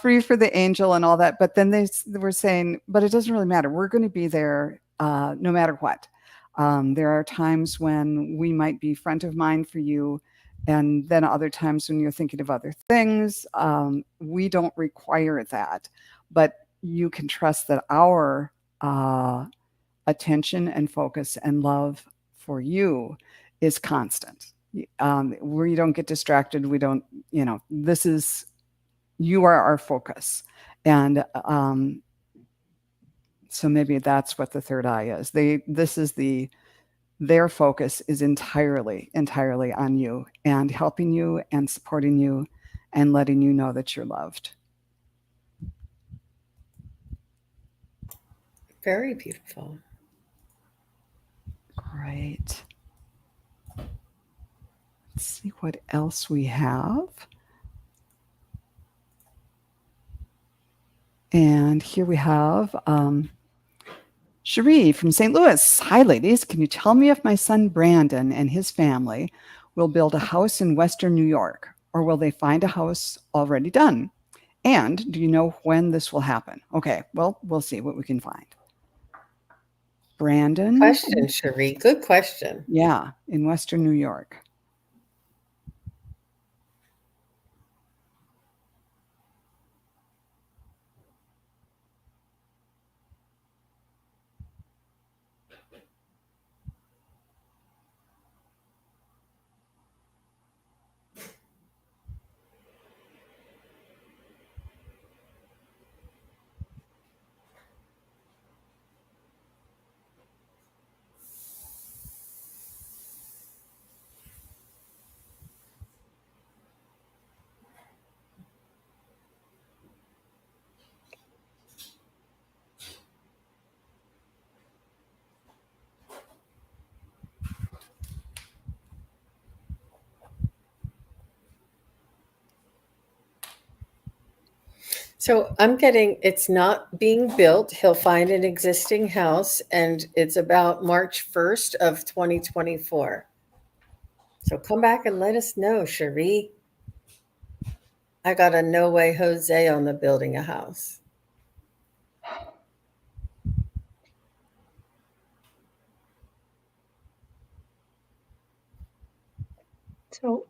free for the angel and all that. But then they were saying, but it doesn't really matter. We're going to be there no matter what. There are times when we might be front of mind for you, and then other times when you're thinking of other things. We don't require that, but you can trust that our attention and focus and love for you is constant. We don't get distracted. We don't, this is, you are our focus. And so maybe that's what the third eye is. Their focus is entirely on you and helping you and supporting you and letting you know that you're loved. Very beautiful. Great. Let's see what else we have. And here we have Cherie from St. Louis. Hi, ladies. Can you tell me if my son Brandon and his family will build a house in Western New York, or will they find a house already done? And do you know when this will happen? Okay, well, we'll see what we can find. Brandon? Question, Cherie. Good question. Yeah, in Western New York. So I'm getting it's not being built. He'll find an existing house, and it's about March 1st of 2024. So come back and let us know, Cherie. I got a no way Jose on the building a house. So,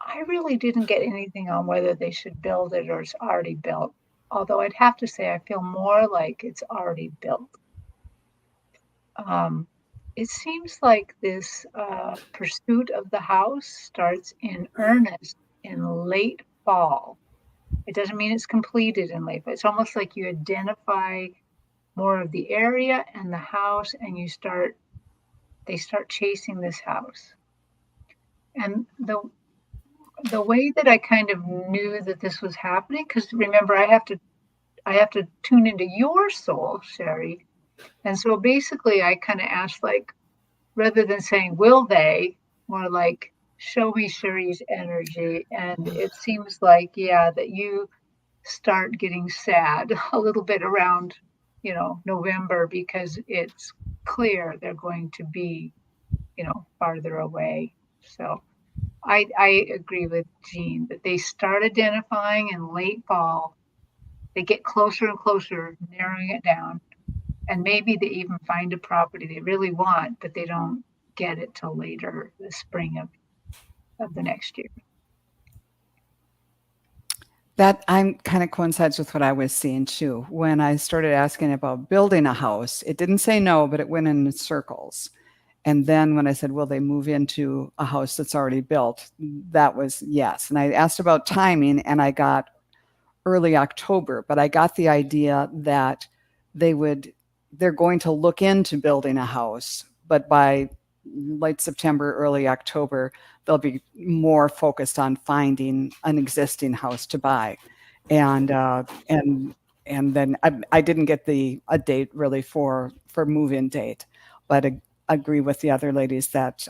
I really didn't get anything on whether they should build it or it's already built. Although I'd have to say I feel more like it's already built. It seems like this pursuit of the house starts in earnest in late fall. It doesn't mean it's completed in late fall. It's almost like you identify more of the area and the house, and they start chasing this house. And the way that I kind of knew that this was happening, because remember, I have to tune into your soul, Sherry. And so basically I kind of asked, like, rather than saying, will they, more like, show me Sherry's energy. And it seems like, yeah, that you start getting sad a little bit around, November, because it's clear they're going to be, farther away. So I agree with Jean that they start identifying in late fall. They get closer and closer, narrowing it down. And maybe they even find a property they really want, but they don't get it till later the spring of the next year. That kind of coincides with what I was seeing too. When I started asking about building a house, it didn't say no, but it went in circles. And then when I said, will they move into a house that's already built? That was yes. And I asked about timing, and I got early October, but I got the idea that they're going to look into building a house, but by late September, early October, they'll be more focused on finding an existing house to buy. And then I didn't get a date really for move-in date, but I agree with the other ladies that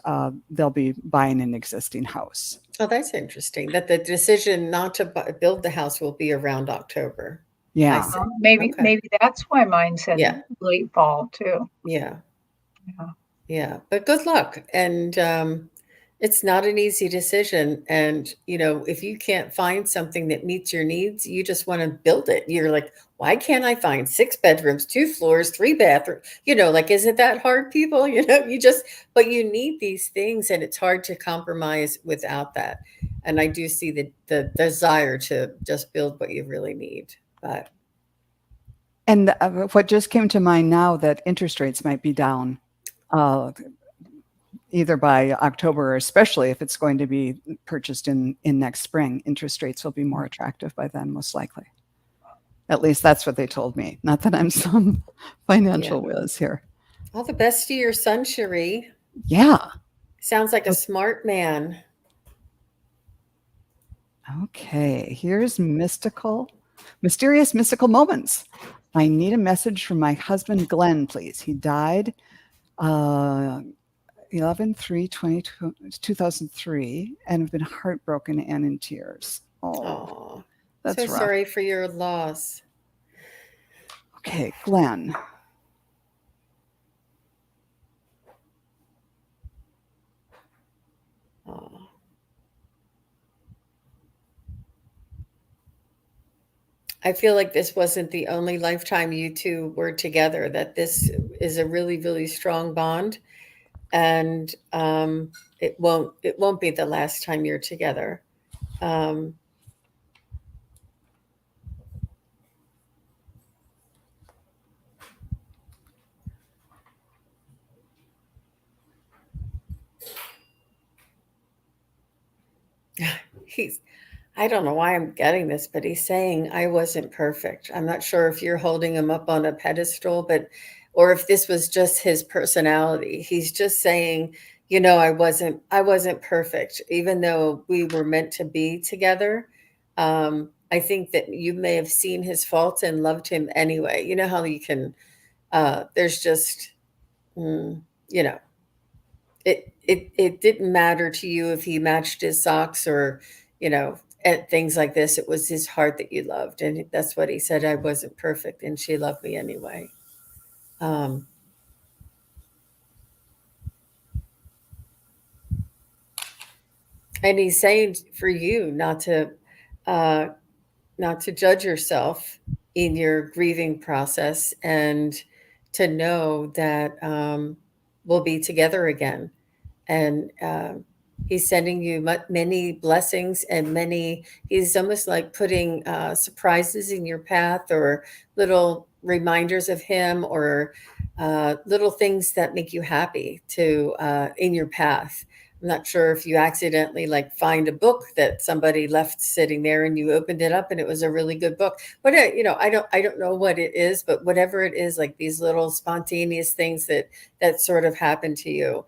they'll be buying an existing house. Oh, that's interesting. That the decision not to build the house will be around October. Yeah. Maybe that's why mine said late fall too. Yeah. But good luck. And It's not an easy decision. And, if you can't find something that meets your needs, you just want to build it. You're like, why can't I find 6 bedrooms, 2 floors, 3 bathrooms? Like, isn't that hard, people? But you need these things, and it's hard to compromise without that. And I do see the desire to just build what you really need. But And what just came to mind now, that interest rates might be down either by October, or especially if it's going to be purchased in next spring, interest rates will be more attractive by then, most likely. At least that's what they told me. Not that I'm some financial whiz here. All the best to your son, Cherie. Yeah. Sounds like a smart man. Okay, here's mysterious mystical moments. I need a message from my husband, Glenn, please. He died 11/3/2003, and have been heartbroken and in tears. Oh, that's so rough. sorry for your loss. Okay, Glenn. Oh. I feel like this wasn't the only lifetime you two were together, that this is a really, really strong bond. And it won't be the last time you're together. I don't know why I'm getting this, but he's saying I wasn't perfect. I'm not sure if you're holding him up on a pedestal, or if this was just his personality. He's just saying, I wasn't perfect, even though we were meant to be together. I think that you may have seen his faults and loved him anyway. You know how you can, there's just, it didn't matter to you if he matched his socks or, and things like this. It was his heart that you loved. And that's what he said. I wasn't perfect and she loved me anyway. And he's saying for you not to judge yourself in your grieving process, and to know that we'll be together again. And he's sending you many blessings, and he's almost like putting surprises in your path, or little reminders of him, or little things that make you happy in your path. I'm not sure if you accidentally find a book that somebody left sitting there and you opened it up and it was a really good book. But I don't know what it is, but whatever it is, like these little spontaneous things that sort of happen to you,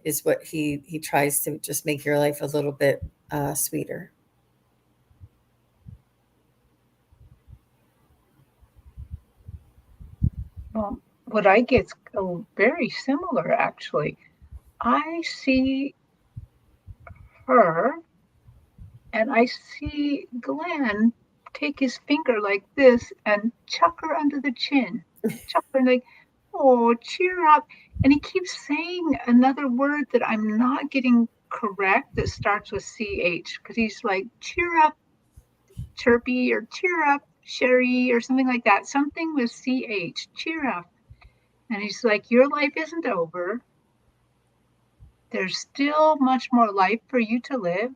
is what he tries to just make your life a little bit sweeter. Well, what I get's very similar, actually. I see her, and I see Glenn take his finger like this and chuck her under the chin. Chuck her like, oh, cheer up. And he keeps saying another word that I'm not getting correct that starts with CH, because he's like, cheer up, Chirpy, or cheer up, Sherry, or something like that. Something with CH, cheer up. And he's like, your life isn't over. There's still much more life for you to live.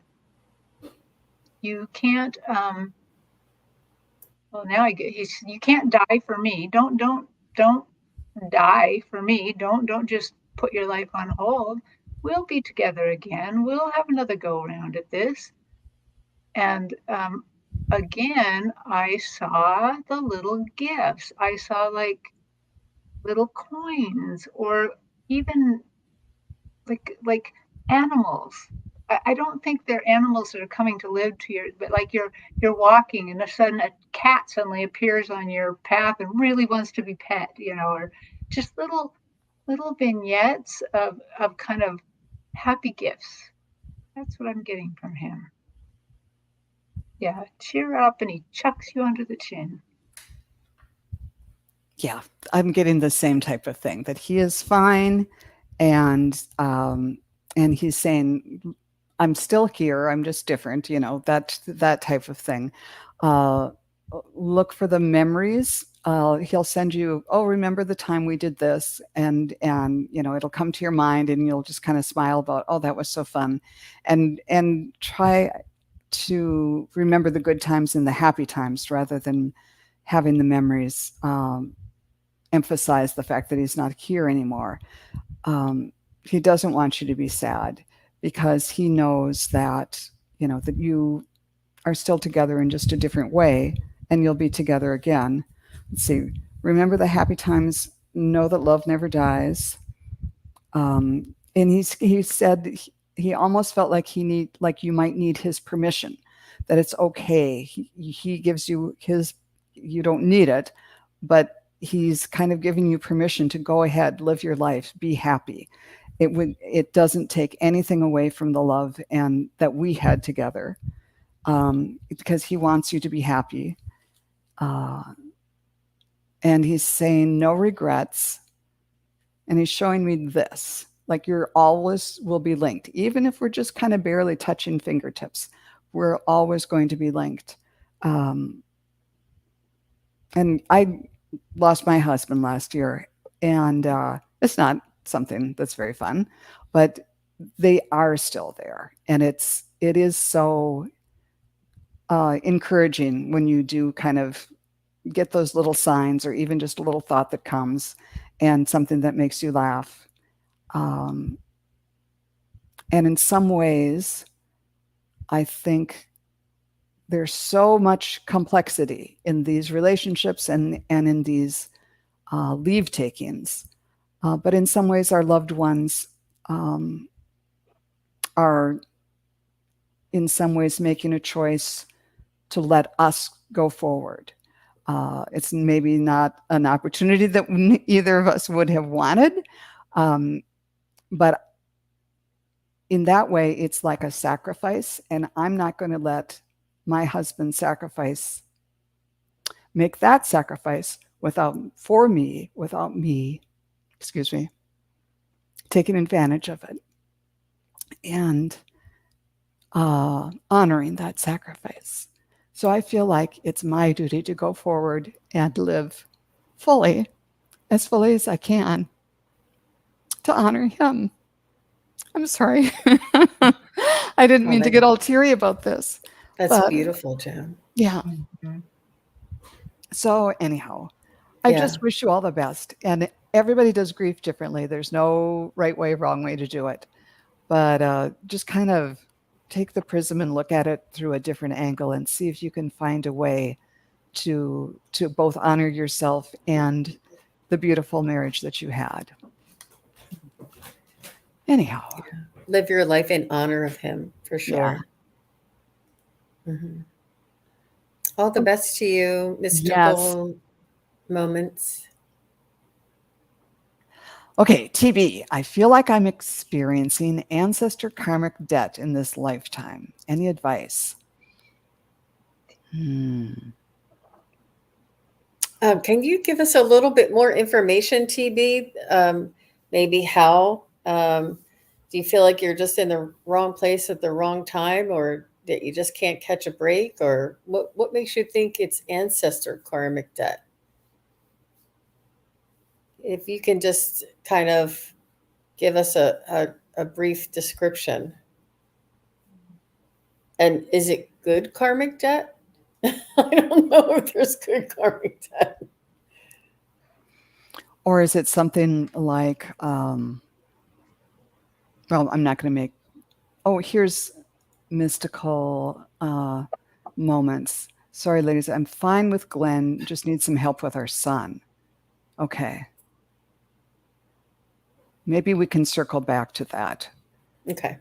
You can't, well, now you can't die for me. Don't die for me. Don't just put your life on hold. We'll be together again. We'll have another go around at this. And again, I saw the little gifts. I saw like little coins, or even like animals. I don't think they're animals that are coming to live to your, but like you're walking and a sudden a cat suddenly appears on your path and really wants to be pet, or just little vignettes of kind of happy gifts. That's what I'm getting from him. Yeah, cheer up, and he chucks you under the chin. Yeah, I'm getting the same type of thing, that he is fine, and and he's saying, I'm still here, I'm just different, that type of thing. uh, Look for the memories. He'll send you, oh, remember the time we did this, and it'll come to your mind, and you'll just kind of smile about, oh, that was so fun, and try to remember the good times and the happy times rather than having the memories emphasize the fact that he's not here anymore. He doesn't want you to be sad because he knows that that you are still together in just a different way, and you'll be together again. Let's see. Remember the happy times. Know that love never dies. And he said he almost felt like you might need his permission, that it's okay. He gives you his. You don't need it, but he's kind of giving you permission to go ahead, live your life, be happy. It doesn't take anything away from the love and that we had together, because he wants you to be happy. And he's saying no regrets. And he's showing me this, like you're always will be linked. Even if we're just kind of barely touching fingertips, we're always going to be linked. And I lost my husband last year, and it's not something that's very fun, but they are still there. And it is so encouraging when you do kind of get those little signs, or even just a little thought that comes and something that makes you laugh. And in some ways, I think there's so much complexity in these relationships and in these leave takings. But in some ways, our loved ones are in some ways making a choice to let us go forward. It's maybe not an opportunity that either of us would have wanted, but in that way, it's like a sacrifice, and I'm not going to let my husband make that sacrifice without me, excuse me, taking advantage of it and honoring that sacrifice. So I feel like it's my duty to go forward and live fully, as fully as I can, to honor him. I'm sorry. I didn't mean to get all teary about this. That's beautiful, Joan. Yeah. Mm-hmm. So anyhow, I just wish you all the best. And everybody does grief differently. There's no right way, wrong way to do it. But just kind of take the prism and look at it through a different angle and see if you can find a way to both honor yourself and the beautiful marriage that you had. Anyhow. Live your life in honor of him, for sure. Yeah. Mm-hmm. All the best to you, mystical moments. Okay, TB, I feel like I'm experiencing ancestor karmic debt in this lifetime. Any advice? Can you give us a little bit more information, TB? Maybe how? Do you feel like you're just in the wrong place at the wrong time, or that you just can't catch a break? Or what makes you think it's ancestor karmic debt? If you can just kind of give us a brief description. And is it good karmic debt? I don't know if there's good karmic debt. Or is it something like, well, I'm not going to make, here's mystical moments. Sorry, ladies, I'm fine with Glenn, just need some help with our son. Okay. Maybe we can circle back to that. Okay.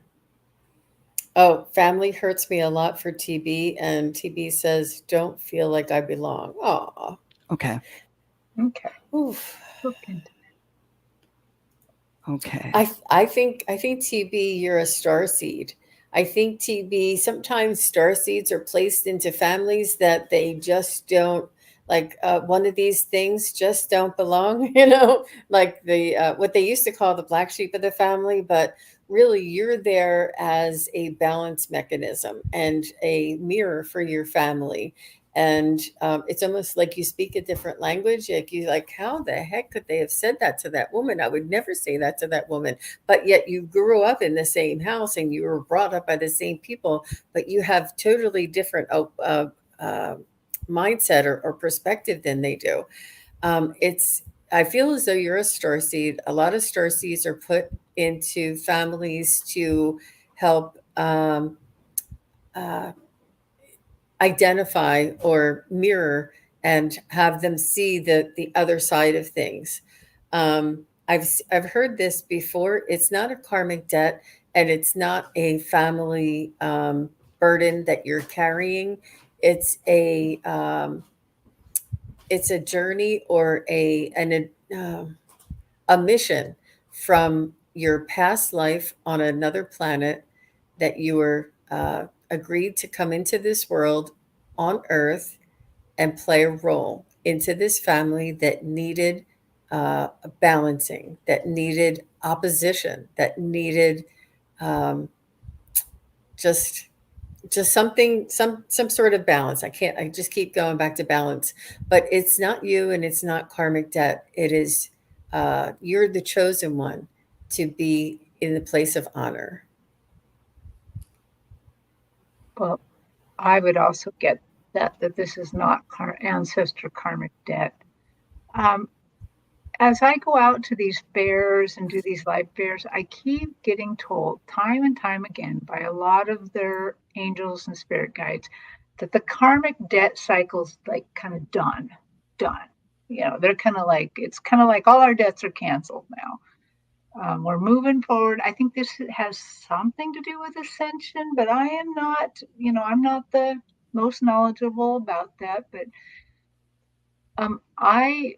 Oh, family hurts me a lot for TB, and TB says, don't feel like I belong. Aw. Okay. Okay. Oof. Okay. I think TB, you're a star seed. I think TB, sometimes star seeds are placed into families that they just don't, like one of these things just don't belong, like the what they used to call the black sheep of the family. But really you're there as a balance mechanism and a mirror for your family. And it's almost like you speak a different language. Like you like, how the heck could they have said that to that woman? I would never say that to that woman. But yet you grew up in the same house and you were brought up by the same people, but you have totally different uh, mindset or perspective than they do. It's I feel as though you're a star seed. A lot of star seeds are put into families to help uh, identify or mirror and have them see the other side of things. I've heard this before. It's not a karmic debt, and it's not a family burden that you're carrying. It's a journey or a mission from your past life on another planet that you were agreed to come into this world on Earth and play a role into this family that needed balancing, that needed opposition, that needed um, just something, some sort of balance. I just keep going back to balance, but it's not you and it's not karmic debt. It is you're the chosen one to be in the place of honor. Well, I would also get that this is not ancestor karmic debt. Um, as I go out to these fairs and do these live fairs, I keep getting told time and time again by a lot of their angels and spirit guides that the karmic debt cycle's like kind of done. They're kind of like, it's kind of like all our debts are canceled now. We're moving forward. I think this has something to do with ascension, but I am not, I'm not the most knowledgeable about that. But I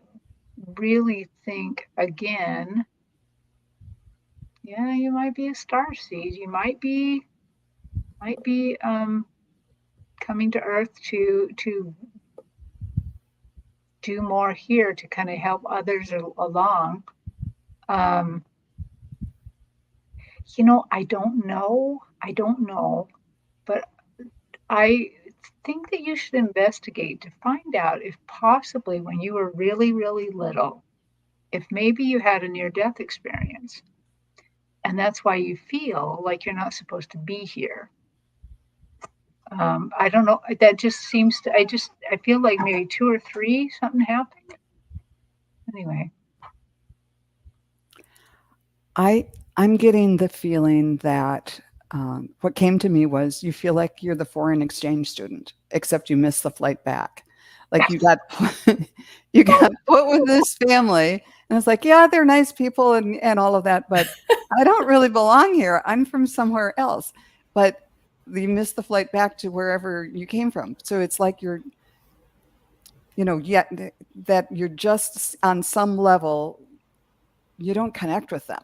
really think, again, yeah, you might be a star seed. You might be coming to Earth to do more here to kind of help others along. Um, I don't know. But I think that you should investigate to find out if possibly when you were really, really little, if maybe you had a near death experience. And that's why you feel like you're not supposed to be here. I don't know. That just seems to, I feel like maybe two or three, something happened. Anyway. I'm getting the feeling that what came to me was you feel like you're the foreign exchange student, except you missed the flight back. Like you got put with this family, and it's like, yeah, they're nice people and all of that, but I don't really belong here. I'm from somewhere else. But you missed the flight back to wherever you came from. So it's like you're, yet that you're just on some level, you don't connect with them.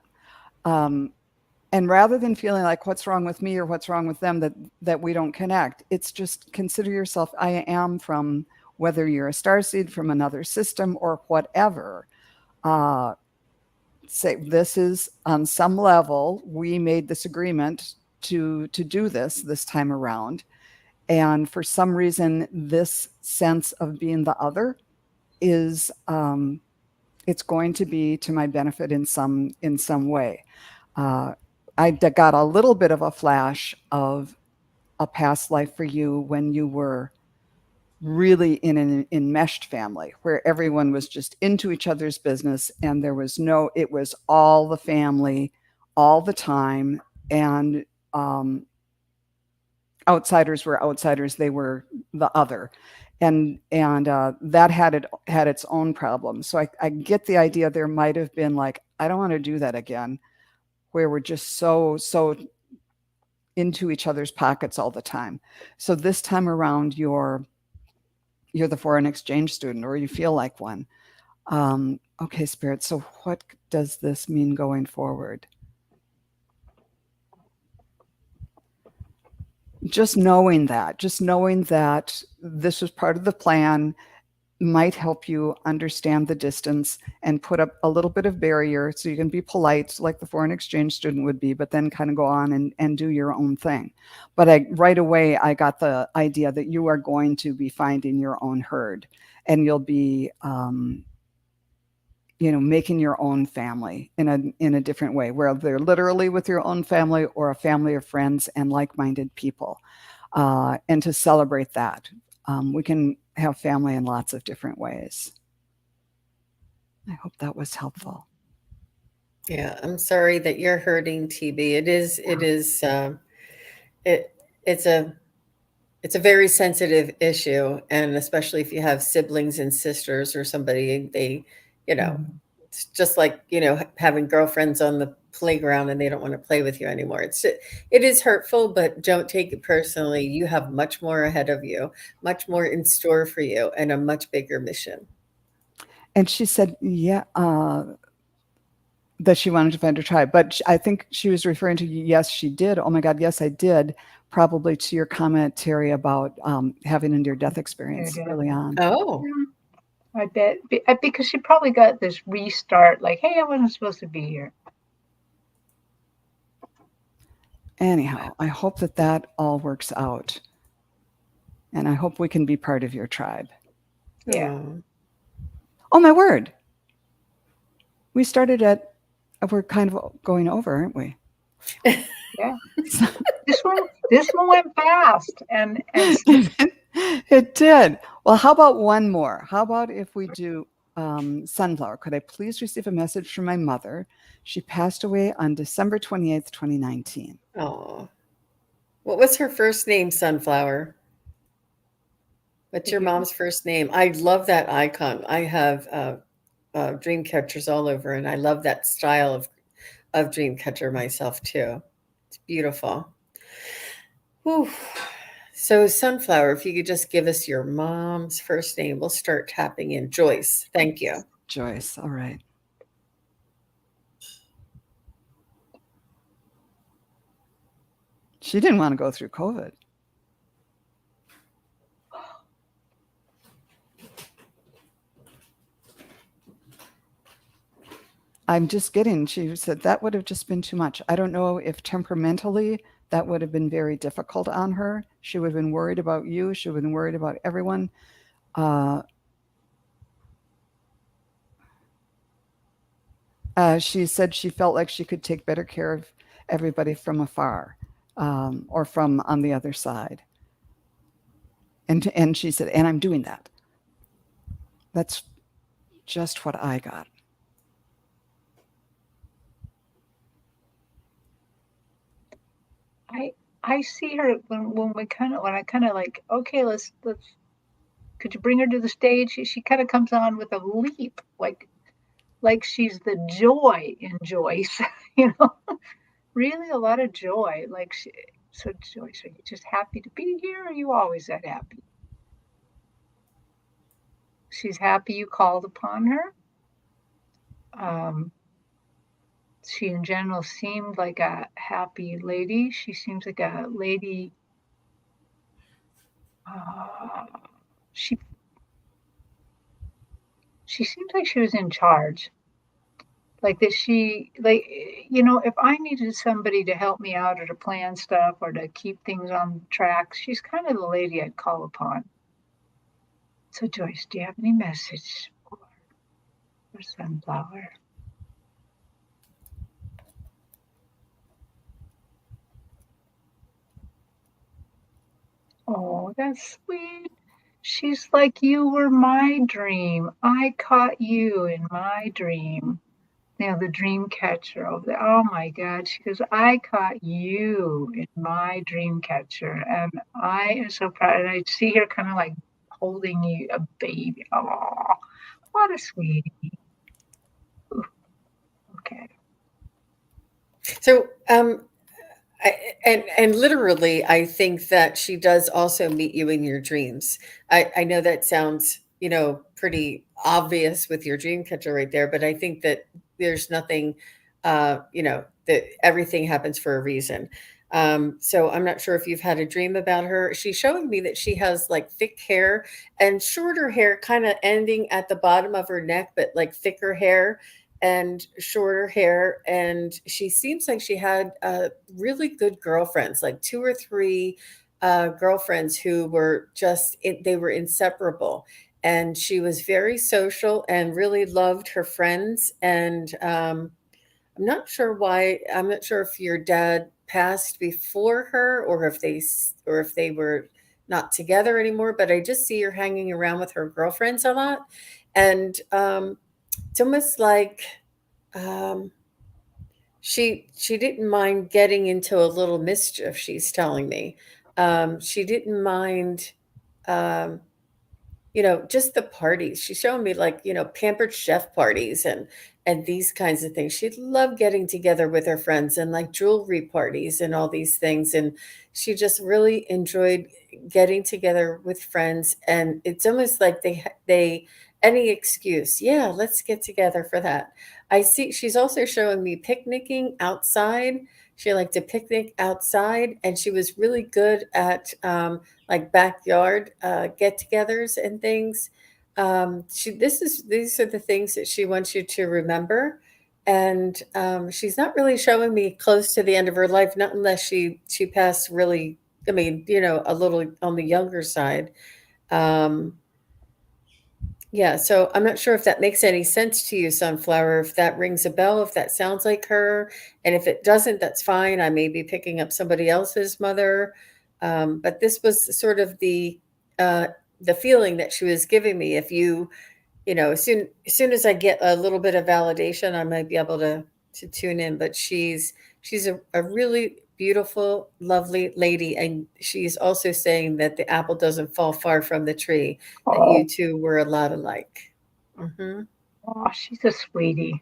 And rather than feeling like what's wrong with me or what's wrong with them that we don't connect, it's just consider yourself, I am from, whether you're a starseed from another system or whatever. Say this is on some level, we made this agreement to do this time around. And for some reason, this sense of being the other is it's going to be to my benefit in some way. I got a little bit of a flash of a past life for you when you were really in an enmeshed family where everyone was just into each other's business and it was all the family all the time. And outsiders were outsiders. They were the other. And that had its own problems. So I get the idea there might have been like, I don't want to do that again, where we're just so into each other's pockets all the time. So this time around, you're the foreign exchange student, or you feel like one. Okay, Spirit. So what does this mean going forward? Just knowing that this was part of the plan. might help you understand the distance and put up a little bit of barrier so you can be polite like the foreign exchange student would be, but then kind of go on and do your own thing. But right away, I got the idea that you are going to be finding your own herd, and you'll be making your own family in a different way, where they're literally with your own family or a family of friends and like-minded people, and to celebrate that. We can have family in lots of different ways. I hope that was helpful. Yeah, I'm sorry that you're hurting, TB. It it's a it's a very sensitive issue, and especially if you have siblings and sisters or somebody, it's just like, having girlfriends on the playground and they don't want to play with you anymore. It is hurtful, but don't take it personally. You have much more ahead of you, much more in store for you, and a much bigger mission. And she said, yeah, that she wanted to find her tribe. But I think she was referring to, yes, she did. Oh my God, yes, I did. Probably to your comment, Terry, about having a near-death experience early on. Oh, I bet because she probably got this restart, like, hey, I wasn't supposed to be here. Anyhow, I hope that all works out. And I hope we can be part of your tribe. Yeah. Oh, my word. We started we're kind of going over, aren't we? Yeah. This one went fast, and it did. Well, how about one more? How about if we do Sunflower? Could I please receive a message from my mother? She passed away on December 28th, 2019. oh. What was her first name, Sunflower? What's your mom's first name? I love that icon. I have dream catchers all over, and I love that style of dream catcher myself too. It's beautiful. Whew. So, Sunflower, if you could just give us your mom's first name, we'll start tapping in. Joyce, thank you. Joyce, all right. She didn't want to go through COVID. I'm just getting, she said that would have just been too much. I don't know if temperamentally that would have been very difficult on her. She would have been worried about you. She would have been worried about everyone. She said she felt like she could take better care of everybody from afar, or from on the other side. And she said, and I'm doing that. That's just what I got. I see her when I kind of like, okay, let's could you bring her to the stage? She kind of comes on with a leap, like she's the joy in Joyce, you know, really a lot of joy. So Joyce, are you just happy to be here? Or are you always that happy? She's happy you called upon her. She in general seemed like a happy lady. She seems like a lady. She seems like she was in charge. Like that if I needed somebody to help me out or to plan stuff or to keep things on track, she's kind of the lady I'd call upon. So Joyce, do you have any message for Sunflower? Oh, that's sweet. She's like, you were my dream. I caught you in my dream. The dream catcher over there. Oh my God. She goes, I caught you in my dream catcher. And I am so proud. And I see her kind of like holding you, a baby. Oh, what a sweetie. Ooh, okay. So, and literally, I think that she does also meet you in your dreams. I know that sounds, pretty obvious with your dream catcher right there, but I think that there's nothing, that everything happens for a reason. So I'm not sure if you've had a dream about her. She's showing me that she has like thick hair and shorter hair, kind of ending at the bottom of her neck, but like thicker hair and shorter hair. And she seems like she had really good girlfriends, like two or three girlfriends who were they were inseparable. And she was very social and really loved her friends. And I'm not sure why. I'm not sure if your dad passed before her, or if they were not together anymore. But I just see her hanging around with her girlfriends a lot, and it's almost like um, she didn't mind getting into a little mischief. She's telling me she didn't mind. Um, just the parties. She's showing me like, pampered chef parties and these kinds of things. She'd love getting together with her friends and like jewelry parties and all these things. And she just really enjoyed getting together with friends. And it's almost like they any excuse. Yeah, let's get together for that. I see she's also showing me picnicking outside. She liked to picnic outside, and she was really good at like backyard get-togethers and things. These are the things that she wants you to remember, and she's not really showing me close to the end of her life, not unless she passed really. I mean, a little on the younger side. Um, yeah, so I'm not sure if that makes any sense to you, Sunflower, if that rings a bell, if that sounds like her. And if it doesn't, that's fine. I may be picking up somebody else's mother. But this was sort of the feeling that she was giving me. If as soon as I get a little bit of validation, I might be able to tune in. But she's a really beautiful, lovely lady, and she's also saying that the apple doesn't fall far from the tree, that Oh, you two were a lot alike. Hmm. oh, she's a sweetie.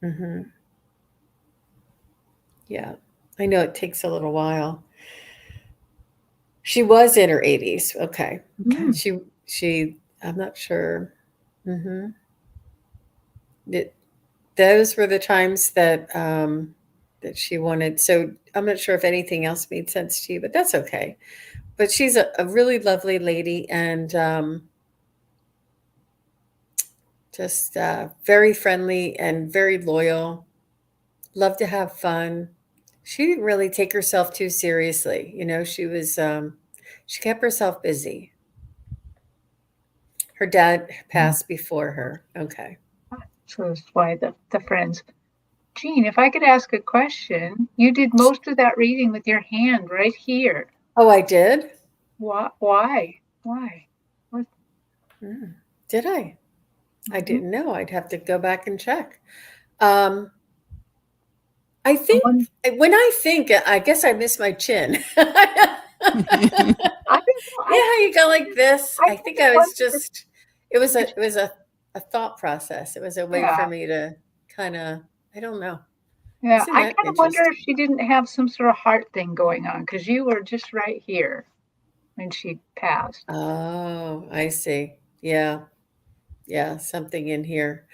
Hmm. Yeah, I know it takes a little while. She was in her 80s. Okay. Okay. Mm. She I'm not sure. Hmm. Those were the times that she wanted. So I'm not sure if anything else made sense to you, but that's okay. But she's a really lovely lady, and just very friendly and very loyal. Love to have fun. She didn't really take herself too seriously. She kept herself busy. Her dad passed before her. Okay. So that's why the friends. Jean, if I could ask a question, you did most of that reading with your hand right here. Oh, I did? Why? Why? Why? What? Mm. Did I? I Mhm. didn't know. I'd have to go back and check. Um, I I think wonder, I think, I guess I miss my chin. I don't know. Yeah, how you go like this. I I kind think of I was wonder just it if, was a thought process. It was a way for yeah, me to kind of, I don't know. yeah. Isn't I that kind of wonder if interesting? she didn't have some sort of heart thing going on because you were just right here when she passed. Oh, I see. Yeah. Yeah, something in here.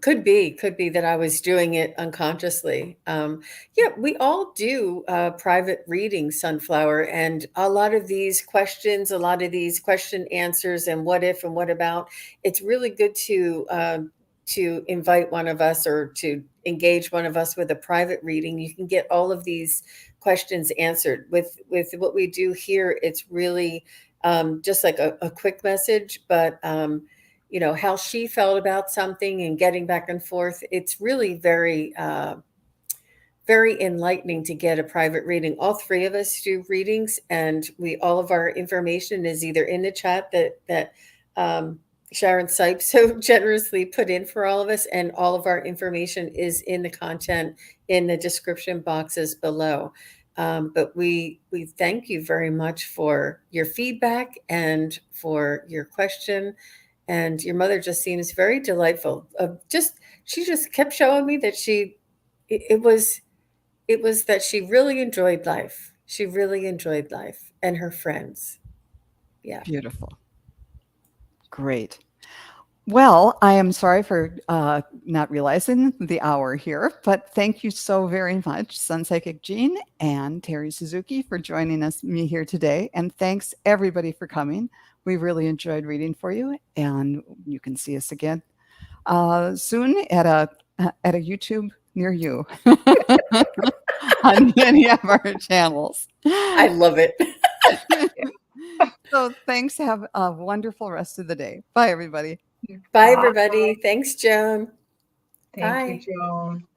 Could be that I was doing it unconsciously. Yeah, we all do private readings, Sunflower, and a lot of these questions, a lot of these question answers, and what if and what about. It's really good to invite one of us or to engage one of us with a private reading. You can get all of these questions answered with what we do here. It's really just like a quick message, but how she felt about something and getting back and forth. It's really very enlightening to get a private reading. All three of us do readings, and all of our information is either in the chat that Sharon Sipes so generously put in for all of us, and all of our information is in the content in the description boxes below. But we thank you very much for your feedback and for your question. And your mother just seems very delightful. She just kept showing me that it was that she really enjoyed life. She really enjoyed life and her friends. Yeah. Beautiful. Great. Well, I am sorry for not realizing the hour here, but thank you so very much, SunPsychic Jean and Terry Suzuki, for joining me here today. And thanks everybody for coming. We really enjoyed reading for you, and you can see us again soon at a YouTube near you on many of our channels. I love it. So thanks. Have a wonderful rest of the day. Bye, everybody. Bye, everybody. Thanks, Joan. Thank you, Bye. Joan.